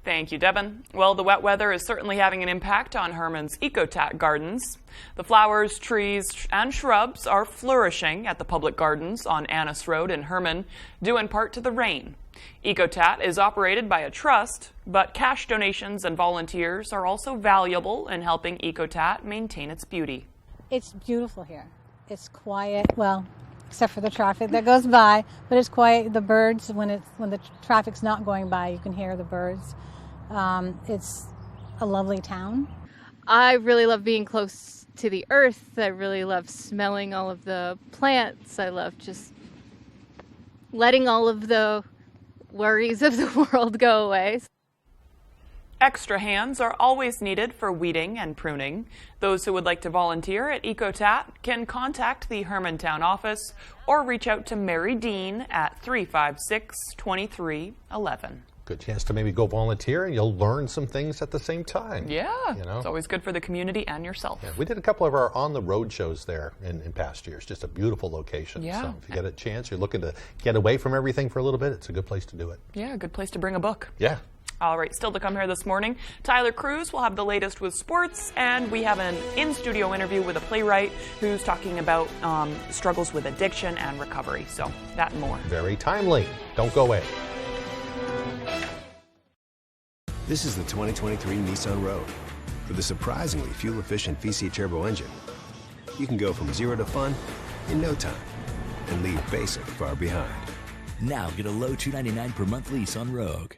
Thank you, Devin. Well, the wet weather is certainly having an impact on Herman's Ecotat gardens. The flowers, trees, and shrubs are flourishing at the public gardens on Annis Road in Herman, due in part to the rain. Ecotat is operated by a trust, but cash donations and volunteers are also valuable in helping Ecotat maintain its beauty. It's beautiful here. It's quiet, well, except for the traffic that goes by, but it's quiet. The birds, when the traffic's not going by, you can hear the birds. It's a lovely town. I really love being close to the earth. I really love smelling all of the plants. I love just letting all of the worries of the world go away. Extra hands are always needed for weeding and pruning. Those who would like to volunteer at Ecotat can contact the Hermantown office or reach out to Mary Dean at 356-2311. Good chance to maybe go volunteer and you'll learn some things at the same time. Yeah, you know? It's always good for the community and yourself. Yeah, we did a couple of our on-the-road shows there in past years. Just a beautiful location. Yeah. So if you get a chance, you're looking to get away from everything for a little bit, it's a good place to do it. Yeah, a good place to bring a book. Yeah. All right, still to come here this morning, Tyler Cruz will have the latest with sports, and we have an in-studio interview with a playwright who's talking about struggles with addiction and recovery. So that and more. Very timely. Don't go away. This is the 2023 Nissan Rogue. With a surprisingly fuel-efficient VC turbo engine, you can go from 0 to fun in no time and leave basic far behind. Now get a low $299 per month lease on Rogue.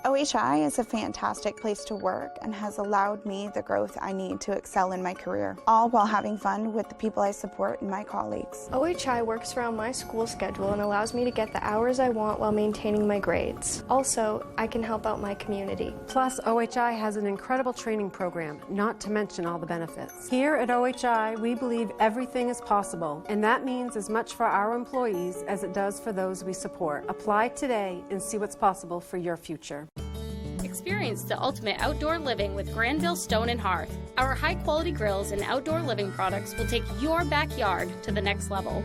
OHI is a fantastic place to work and has allowed me the growth I need to excel in my career, all while having fun with the people I support and my colleagues. OHI works around my school schedule and allows me to get the hours I want while maintaining my grades. Also, I can help out my community. Plus, OHI has an incredible training program, not to mention all the benefits. Here at OHI, we believe everything is possible, and that means as much for our employees as it does for those we support. Apply today and see what's possible for your future. Experience the ultimate outdoor living with Granville Stone and Hearth. Our high-quality grills and outdoor living products will take your backyard to the next level.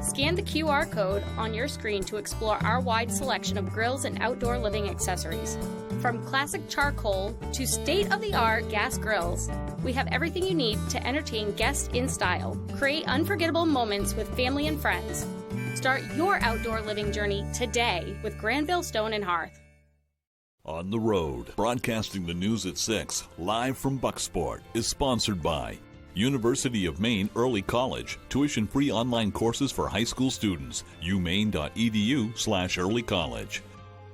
Scan the QR code on your screen to explore our wide selection of grills and outdoor living accessories. From classic charcoal to state-of-the-art gas grills, we have everything you need to entertain guests in style. Create unforgettable moments with family and friends. Start your outdoor living journey today with Granville Stone and Hearth. On the Road, broadcasting the news at 6, live from Bucksport, is sponsored by University of Maine Early College, tuition-free online courses for high school students, umaine.edu/early college.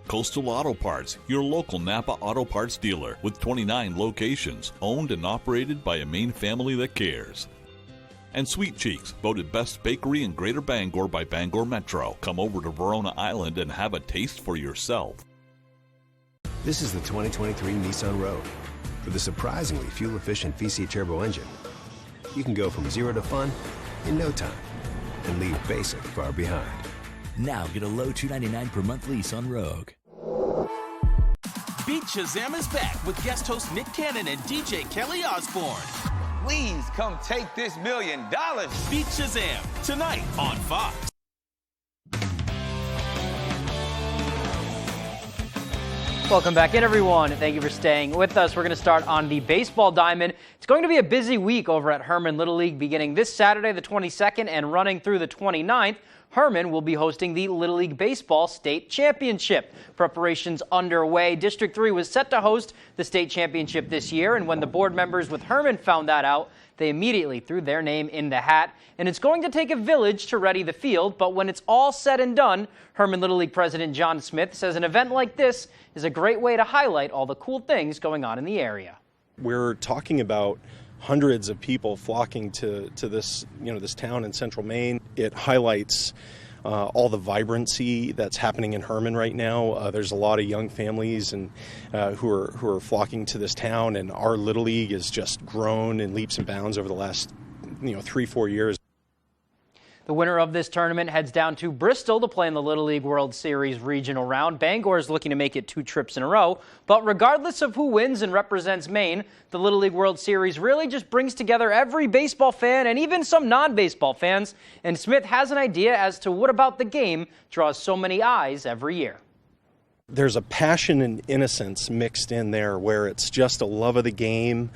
Coastal Auto Parts, your local Napa Auto Parts dealer with 29 locations, owned and operated by a Maine family that cares. And Sweet Cheeks, voted best bakery in Greater Bangor by Bangor Metro. Come over to Verona Island and have a taste for yourself. This is the 2023 Nissan Rogue. With a surprisingly fuel-efficient VC turbo engine, you can go from 0 to fun in no time and leave basic far behind. Now get a low $299 per month lease on Rogue. Beat Shazam is back with guest host Nick Cannon and DJ Kelly Osbourne. Please come take this $1 million. Beat Shazam tonight on Fox. Welcome back in, everyone. Thank you for staying with us. We're going to start on the baseball diamond. It's going to be a busy week over at Herman Little League beginning this Saturday, the 22nd, and running through the 29th. Herman will be hosting the Little League Baseball State Championship. Preparations underway. District 3 was set to host the state championship this year, and when the board members with Herman found that out, they immediately threw their name in the hat. And it's going to take a village to ready the field, but when it's all said and done, Herman Little League President John Smith says an event like this is a great way to highlight all the cool things going on in the area. We're talking about hundreds of people flocking to this, this town in central Maine. It highlights all the vibrancy that's happening in Herman right now. There's a lot of young families and who are flocking to this town, and our Little League has just grown in leaps and bounds over the last 3-4 years. The winner of this tournament heads down to Bristol to play in the Little League World Series regional round. Bangor is looking to make it 2 trips in a row. But regardless of who wins and represents Maine, the Little League World Series really just brings together every baseball fan and even some non-baseball fans. And Smith has an idea as to what about the game draws so many eyes every year. There's a passion and innocence mixed in there where it's just a love of the game.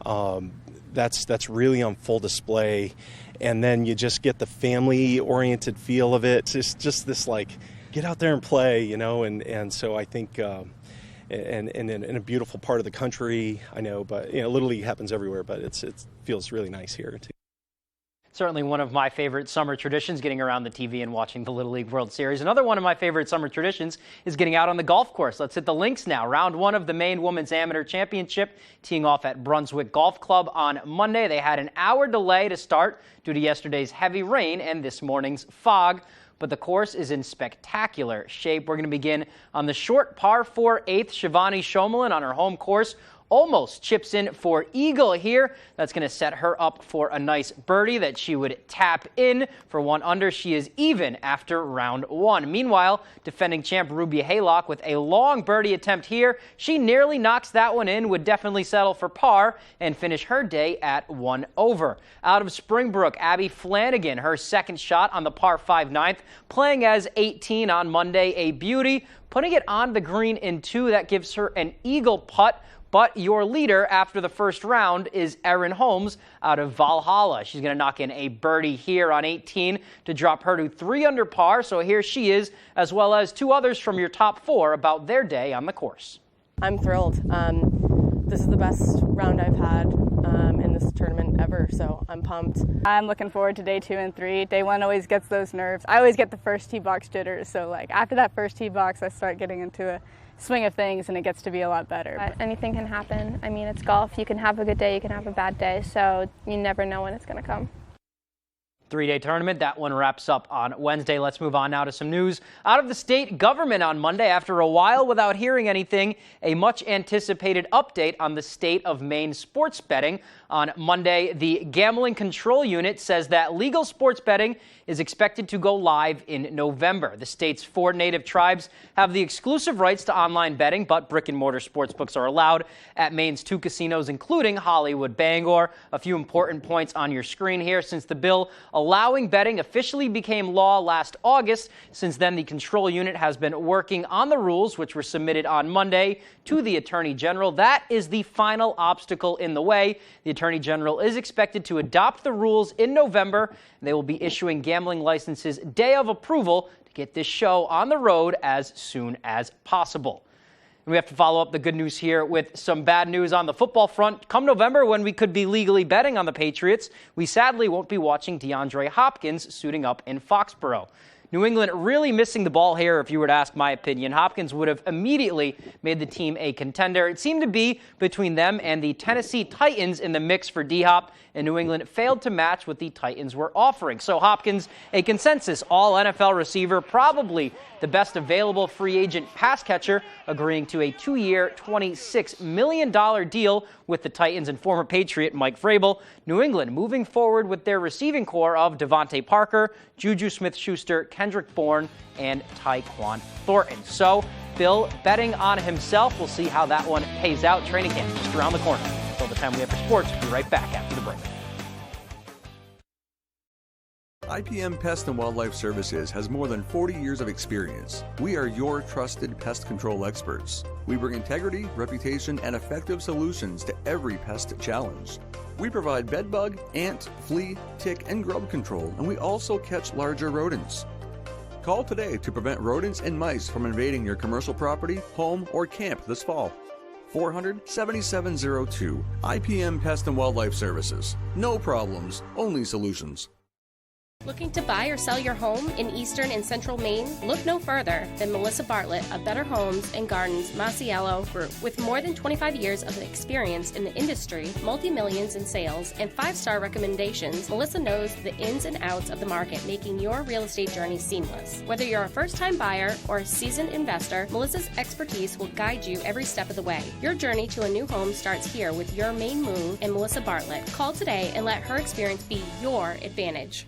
That's really on full display. And then you just get the family-oriented feel of it. It's just this, get out there and play, and so I think, and in a beautiful part of the country, I know, but, Little League happens everywhere, but it feels really nice here, too. Certainly one of my favorite summer traditions, getting around the TV and watching the Little League World Series. Another one of my favorite summer traditions is getting out on the golf course. Let's hit the links now. Round 1 of the Maine Women's Amateur Championship, teeing off at Brunswick Golf Club on Monday. They had an hour delay to start due to yesterday's heavy rain and this morning's fog. But the course is in spectacular shape. We're going to begin on the short par 4 8th. Shivani Shomalin on her home course almost chips in for eagle here. That's going to set her up for a nice birdie that she would tap in for 1 under. She is even after round 1. Meanwhile, defending champ Ruby Haylock with a long birdie attempt here. She nearly knocks that one in, would definitely settle for par and finish her day at 1 over. Out of Springbrook, Abby Flanagan, her second shot on the par 5 9th, playing as 18 on Monday, a beauty, putting it on the green in 2. That gives her an eagle putt. But your leader after the first round is Erin Holmes out of Valhalla. She's going to knock in a birdie here on 18 to drop her to 3 under par. So here she is, as well as 2 others from your top 4 about their day on the course. I'm thrilled. This is the best round I've had in this tournament ever, so I'm pumped. I'm looking forward to day 2 and 3. Day 1 always gets those nerves. I always get the first tee box jitters, so after that first tee box, I start getting into a swing of things and it gets to be a lot better. Anything can happen. I mean, it's golf. You can have a good day, you can have a bad day, so you never know when it's going to come. 3-day tournament. That one wraps up on Wednesday. Let's move on now to some news out of the state government on Monday. After a while without hearing anything, a much anticipated update on the state of Maine sports betting. On Monday, the Gambling Control Unit says that legal sports betting is expected to go live in November. The state's 4 native tribes have the exclusive rights to online betting, but brick-and-mortar sportsbooks are allowed at Maine's 2 casinos, including Hollywood Bangor. A few important points on your screen here. Since the bill allowing betting officially became law last August. Since then, the control unit has been working on the rules, which were submitted on Monday to the Attorney General. That is the final obstacle in the way. The Attorney General is expected to adopt the rules in November. They will be issuing gambling licenses day of approval to get this show on the road as soon as possible. And we have to follow up the good news here with some bad news on the football front. Come November, when we could be legally betting on the Patriots, we sadly won't be watching DeAndre Hopkins suiting up in Foxborough. New England really missing the ball here, if you were to ask my opinion. Hopkins would have immediately made the team a contender. It seemed to be between them and the Tennessee Titans in the mix for D-Hop, and New England failed to match what the Titans were offering. So Hopkins, a consensus all-NFL receiver, probably the best available free agent pass catcher, agreeing to a 2-year, $26 million deal with the Titans and former Patriot Mike Vrabel. New England moving forward with their receiving core of Devontae Parker, Juju Smith-Schuster, Kendrick Bourne, and Tyquan Thornton. So Bill betting on himself. We'll see how that one pays out. Training camp just around the corner. Until the time we have for sports, we'll be right back after the break. IPM Pest and Wildlife Services has more than 40 years of experience. We are your trusted pest control experts. We bring integrity, reputation, and effective solutions to every pest challenge. We provide bedbug, ant, flea, tick, and grub control, and we also catch larger rodents. Call today to prevent rodents and mice from invading your commercial property, home, or camp this fall. 400-7702, IPM Pest and Wildlife Services. No problems, only solutions. Looking to buy or sell your home in eastern and central Maine? Look no further than Melissa Bartlett of Better Homes and Gardens Masiello Group. With more than 25 years of experience in the industry, multi-millions in sales, and 5-star recommendations, Melissa knows the ins and outs of the market, making your real estate journey seamless. Whether you're a first-time buyer or a seasoned investor, Melissa's expertise will guide you every step of the way. Your journey to a new home starts here with your Maine move and Melissa Bartlett. Call today and let her experience be your advantage.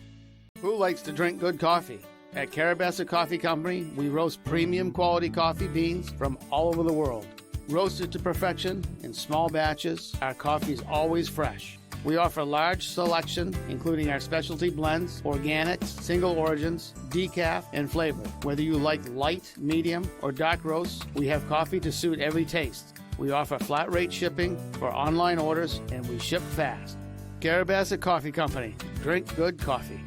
Who likes to drink good coffee? At Carabassa Coffee Company, we roast premium quality coffee beans from all over the world. Roasted to perfection in small batches, our coffee is always fresh. We offer a large selection, including our specialty blends, organics, single origins, decaf, and flavor. Whether you like light, medium, or dark roasts, we have coffee to suit every taste. We offer flat rate shipping for online orders, and we ship fast. Carabassa Coffee Company. Drink good coffee.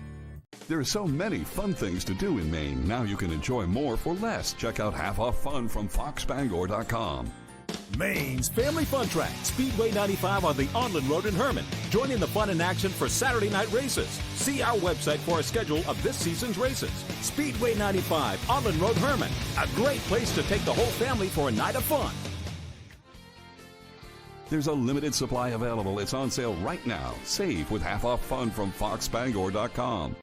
There are so many fun things to do in Maine. Now you can enjoy more for less. Check out Half Off Fun from foxbangor.com. Maine's family fun track, Speedway 95 on the Onland Road in Herman. Join in the fun and action for Saturday night races. See our website for a schedule of this season's races. Speedway 95, Onland Road, Herman. A great place to take the whole family for a night of fun. There's a limited supply available. It's on sale right now. Save with Half Off Fun from foxbangor.com.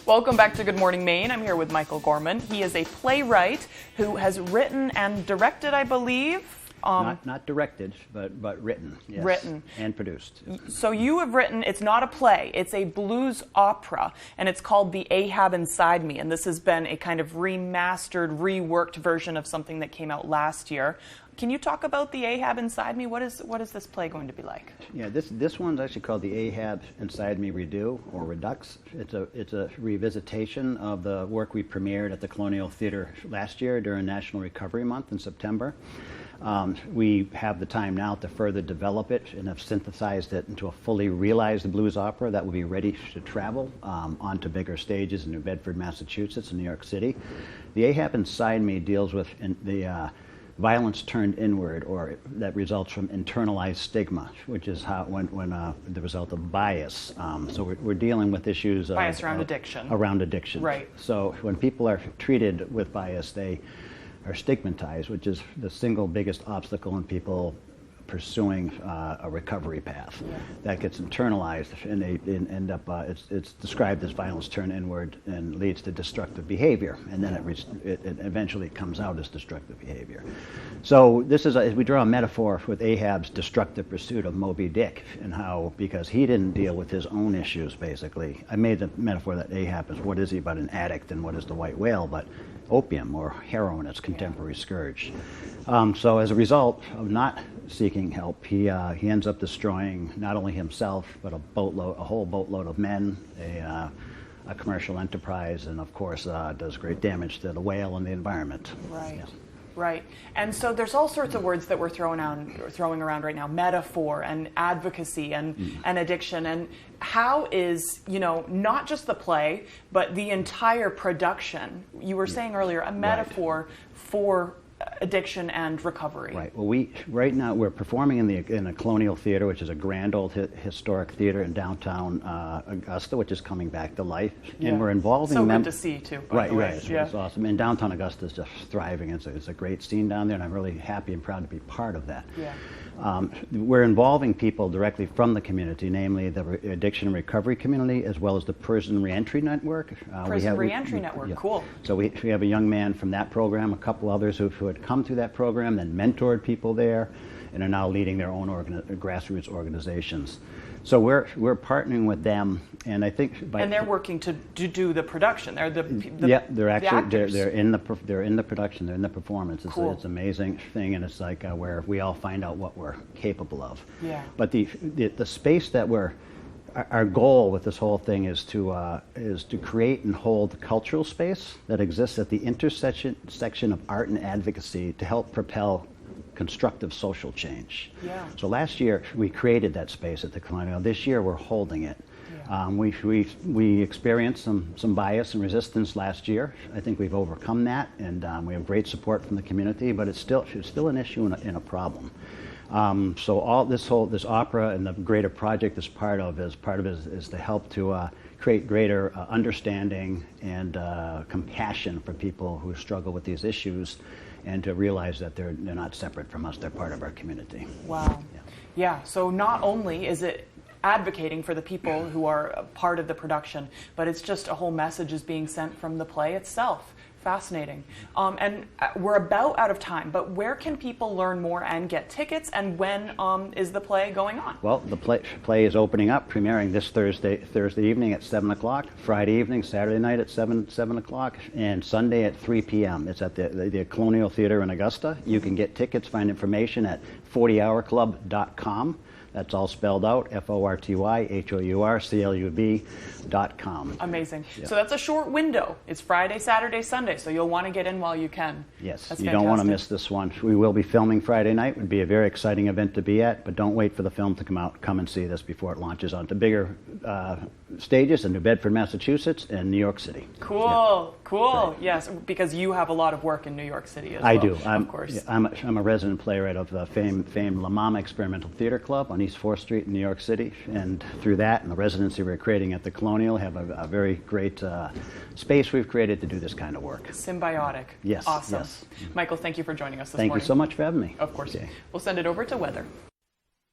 Welcome back to Good Morning Maine. I'm here with Michael Gorman. He is a playwright who has written and directed, I believe. Not directed, but written. Yes, written. And produced. So you have written, it's not a play, it's a blues opera, and it's called The Ahab Inside Me, and this has been a kind of remastered, reworked version of something that came out last year. Can you talk about The Ahab Inside Me? What is this play going to be like? Yeah, this one's actually called The Ahab Inside Me Redo, or Redux. It's a revisitation of the work we premiered at the Colonial Theater last year during National Recovery Month in September. We have the time now to further develop it and have synthesized it into a fully realized blues opera that will be ready to travel onto bigger stages in New Bedford, Massachusetts, and New York City. The Ahab Inside Me deals with the violence turned inward, or that results from internalized stigma, which is how when the result of bias. So we're dealing with issues of bias around addiction. Around addiction. Right. So when people are treated with bias, they are stigmatized, which is the single biggest obstacle in people pursuing a recovery path. Yeah. That gets internalized, and they end up, it's described as violence turned inward and leads to destructive behavior, and then it eventually comes out as destructive behavior. So this is, we draw a metaphor with Ahab's destructive pursuit of Moby Dick, and how, because he didn't deal with his own issues, basically. I made the metaphor that Ahab is, what is he but an addict, and what is the white whale, but opium or heroin, its contemporary scourge. So as a result of not seeking help, he ends up destroying not only himself, but a whole boatload of men, a commercial enterprise, and of course does great damage to the whale and the environment. Right. Yes. Right. And so there's all sorts of words that we're throwing around right now, metaphor and advocacy and addiction. And how is, not just the play, but the entire production, you were saying earlier, a metaphor for addiction and recovery. Right. Well, right now we're performing in the Colonial Theater, which is a grand old historic theater in downtown Augusta, which is coming back to life. Yeah. And we're involving so good to see too. By the way. Right. It's awesome. And downtown Augusta is just thriving. It's a great scene down there, and I'm really happy and proud to be part of that. Yeah. We're involving people directly from the community, namely the addiction and recovery community, as well as the Prison Reentry Network. Reentry Network, yeah. Cool. So we have a young man from that program, a couple others who had come through that program, then mentored people there, and are now leading their own grassroots organizations. So we're partnering with them, and I think and they're working to do the production. They're they're actually they're in the production. They're in the performance. It's an amazing thing, and it's like where we all find out what we're capable of. Yeah. But the space that our goal with this whole thing is to create and hold the cultural space that exists at the intersection of art and advocacy to help propel constructive social change. Yeah. So last year we created that space at the Colonial. This year we're holding it. Yeah. We experienced some bias and resistance last year. I think we've overcome that, and we have great support from the community. But it's still an issue and a problem. So all this opera and the greater project is to help to create greater understanding and compassion for people who struggle with these issues, and to realize that they're not separate from us, they're part of our community. Wow. Yeah, so not only is it advocating for the people who are a part of the production, but it's just a whole message is being sent from the play itself. Fascinating. And we're about out of time, but where can people learn more and get tickets, and when is the play going on? Well, the play is opening up, premiering this Thursday evening at 7 o'clock, Friday evening, Saturday night at 7 o'clock, and Sunday at 3 p.m. It's at the Colonial Theater in Augusta. You can get tickets, find information at 40hourclub.com. That's all spelled out, FORTYHOURCLUB.com. Amazing. Yeah. So that's a short window. It's Friday, Saturday, Sunday, so you'll want to get in while you can. Yes, that's you fantastic. Don't want to miss this one. We will be filming Friday night. It would be a very exciting event to be at, but don't wait for the film to come and see this before it launches onto bigger stages in New Bedford, Massachusetts, and New York City. Cool, yeah. Cool. Right. Yes, because you have a lot of work in New York City as well. I do. Of course. Yeah, I'm a resident playwright of the famed La Mama Experimental Theater Club on East 4th Street in New York City, and through that and the residency we're creating at the Colonial, have a very great space we've created to do this kind of work. Symbiotic. Yes. Awesome. Yes. Michael, thank you for joining us this morning. Thank you so much for having me. Of course. Okay. We'll send it over to weather.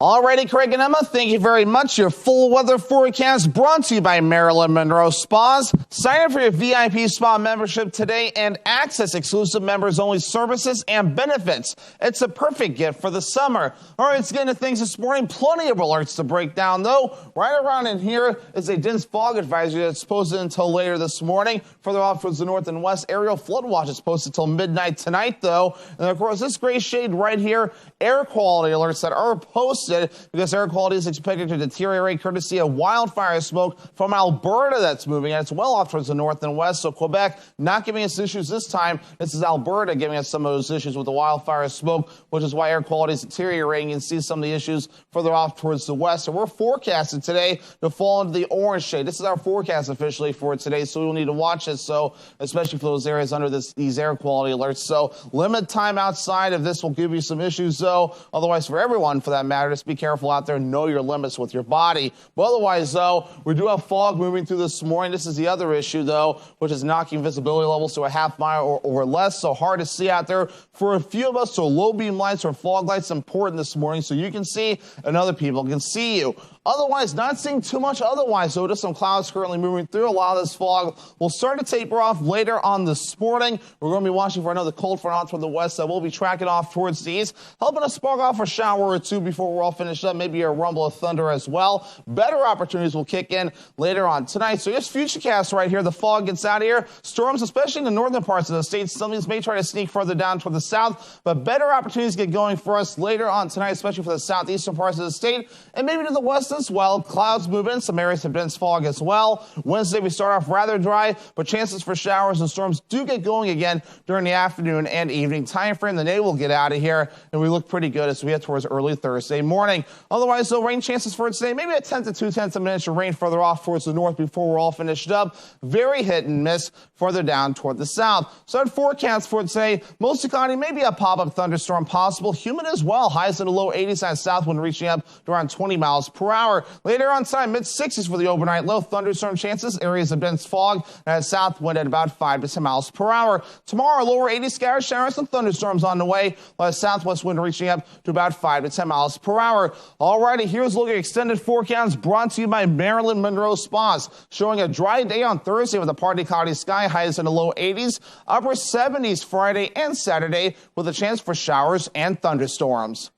Alrighty, Craig and Emma, thank you very much. Your full weather forecast brought to you by Marilyn Monroe Spas. Sign up for your VIP spa membership today and access exclusive members-only services and benefits. It's a perfect gift for the summer. All right, let's get into things this morning. Plenty of alerts to break down, though. Right around in here is a dense fog advisory that's posted until later this morning. Further off towards the north and west, aerial flood watch is posted until midnight tonight, though. And, of course, this gray shade right here, air quality alerts that are posted because air quality is expected to deteriorate courtesy of wildfire smoke from Alberta that's moving, and it's well off towards the north and west. So Quebec not giving us issues this time. This is Alberta giving us some of those issues with the wildfire smoke, which is why air quality is deteriorating. You can see some of the issues further off towards the west. So we're forecasted today to fall into the orange shade. This is our forecast officially for today, so we'll need to watch it. So especially for those areas under these air quality alerts. So limit time outside of this will give you some issues, though. Otherwise, for everyone, for that matter, just be careful out there and know your limits with your body. But otherwise, though, we do have fog moving through this morning. This is the other issue, though, which is knocking visibility levels to a half mile or less. So hard to see out there for a few of us. So low beam lights or fog lights important this morning so you can see and other people can see you. Otherwise, not seeing too much otherwise, so just some clouds currently moving through. A lot of this fog will start to taper off later on this morning. We're going to be watching for another cold front out from the west that will be tracking off towards the east, helping us spark off a shower or two before we're we're all finished up. Maybe a rumble of thunder as well. Better opportunities will kick in later on tonight. So here's Futurecast right here. The fog gets out of here. Storms, especially in the northern parts of the state. Some of these may try to sneak further down toward the south, but better opportunities get going for us later on tonight, especially for the southeastern parts of the state and maybe to the west as well. Clouds move in. Some areas have dense fog as well. Wednesday, we start off rather dry, but chances for showers and storms do get going again during the afternoon and evening time frame. The day will get out of here, and we look pretty good as we head towards early Thursday morning. Otherwise, though, rain chances for today, maybe a 10 to 2/10 of an inch of rain further off towards the north before we're all finished up. Very hit and miss further down toward the south. So that forecast for today, mostly cloudy, maybe a pop-up thunderstorm possible. Humid as well. Highs in the low 80s and south wind reaching up to around 20 miles per hour. Later on time, mid-60s for the overnight low. Thunderstorm chances, areas of dense fog, and a south wind at about 5 to 10 miles per hour. Tomorrow, lower 80s scattered showers and thunderstorms on the way, while a southwest wind reaching up to about 5 to 10 miles per hour. Alrighty, here's a look at extended forecasts brought to you by Marilyn Monroe Spas, showing a dry day on Thursday with a partly cloudy sky, highs in the low 80s, upper 70s Friday and Saturday with a chance for showers and thunderstorms.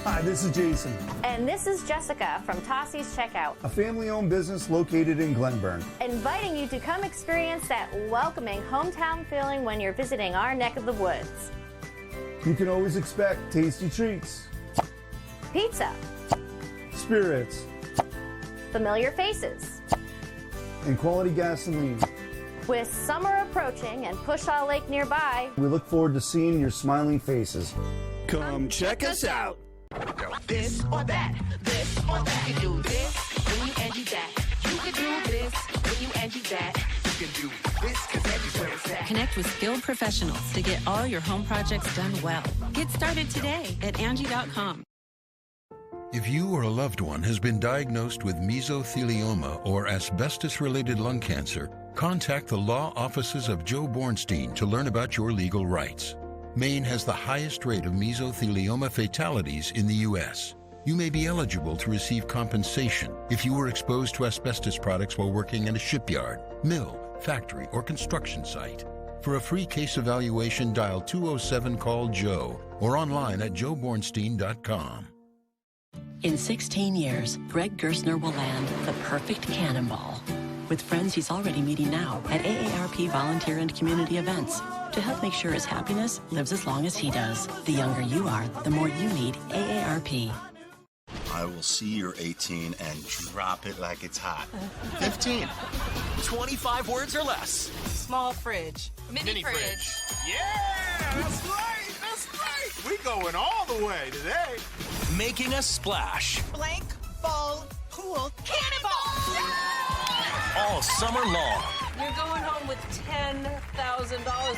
Hi, this is Jason. And this is Jessica from Tossie's Checkout, A family-owned business located in Glenburn. inviting you to come experience that welcoming hometown feeling when you're visiting our neck of the woods. You can always expect tasty treats, Pizza, spirits, familiar faces. and quality gasoline. With summer approaching and Pushaw Lake nearby, We look forward to seeing your smiling faces. Come check us out. This or that, this or that. You can do this when you and you that. You can do this when you and you that. You can do this because everywhere it's at. Connect with skilled professionals to get all your home projects done well. Get started today at Angie.com. If you or a loved one has been diagnosed with mesothelioma or asbestos-related lung cancer, contact the law offices of Joe Bornstein to learn about your legal rights. Maine has the highest rate of mesothelioma fatalities in the U.S. You may be eligible to receive compensation if you were exposed to asbestos products while working in a shipyard, mill, factory, or construction site. For a free case evaluation, dial 207-CALL-JOE or online at joebornstein.com. In 16 years, Greg Gerstner will land the perfect cannonball with friends he's already meeting now at AARP volunteer and community events to help make sure his happiness lives as long as he does. The younger you are, the more you need AARP. I will see you're 18 and drop it like it's hot. 15. 25 words or less. Small fridge. Mini fridge. Yeah! That's right! That's right! We going all the way today. Making a splash. Blank, ball, pool, cannonball! All summer long. You're going home with $10,000.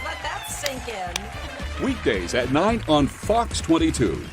Let that sink in. Weekdays at 9 on Fox 22.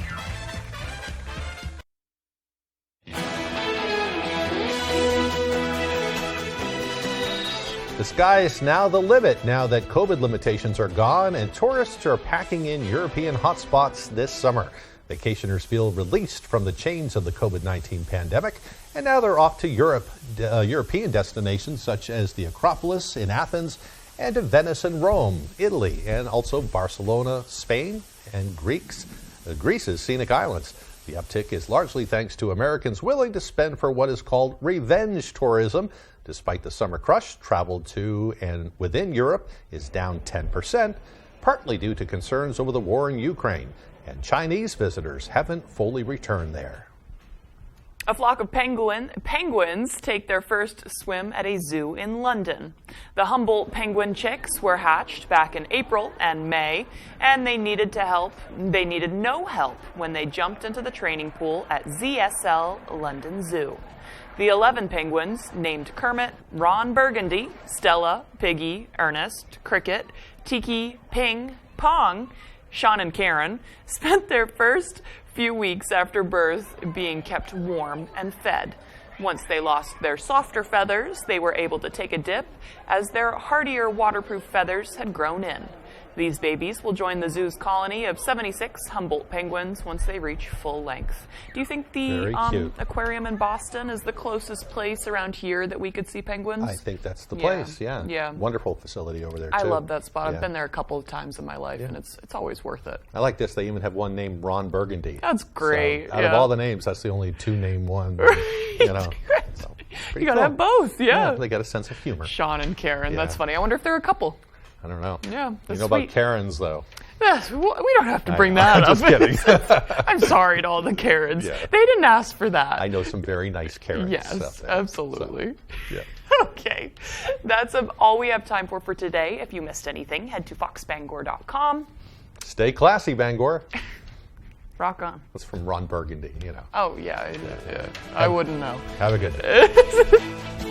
The sky is now the limit now that COVID limitations are gone and tourists are packing in European hotspots this summer. Vacationers feel released from the chains of the COVID-19 pandemic, and now they're off to European destinations such as the Acropolis in Athens and to Venice and Rome, Italy, and also Barcelona, Spain, and Greece's scenic islands. The uptick is largely thanks to Americans willing to spend for what is called revenge tourism. Despite the summer crush, travel to and within Europe is down 10%, partly due to concerns over the war in Ukraine, and Chinese visitors haven't fully returned there. A flock of penguins take their first swim at a zoo in London. The humble penguin chicks were hatched back in April and May, and they needed no help when they jumped into the training pool at ZSL London Zoo. The 11 penguins, named Kermit, Ron Burgundy, Stella, Piggy, Ernest, Cricket, Tiki, Ping, Pong, Sean and Karen, spent their first few weeks after birth being kept warm and fed. Once they lost their softer feathers, they were able to take a dip as their hardier waterproof feathers had grown in. These babies will join the zoo's colony of 76 Humboldt penguins once they reach full length. Do you think the aquarium in Boston is the closest place around here that we could see penguins? I think that's the place, yeah. Wonderful facility over there, too. I love that spot. I've been there a couple of times in my life, and it's always worth it. I like this. They even have one named Ron Burgundy. That's great. So, out of all the names, that's the only two-name one. You know. So, you gotta have both, yeah. They got a sense of humor. Sean and Karen, that's funny. I wonder if they're a couple. I don't know. Yeah, you know about Karens, though. Yes, we don't have to bring that up. Just kidding. I'm sorry to all the Karens. Yeah. They didn't ask for that. I know some very nice Karens. Yes, absolutely. So, yeah. Okay, that's all we have time for today. If you missed anything, head to foxbangor.com. Stay classy, Bangor. Rock on. That's from Ron Burgundy, you know. Oh, yeah. I wouldn't know. Have a good day.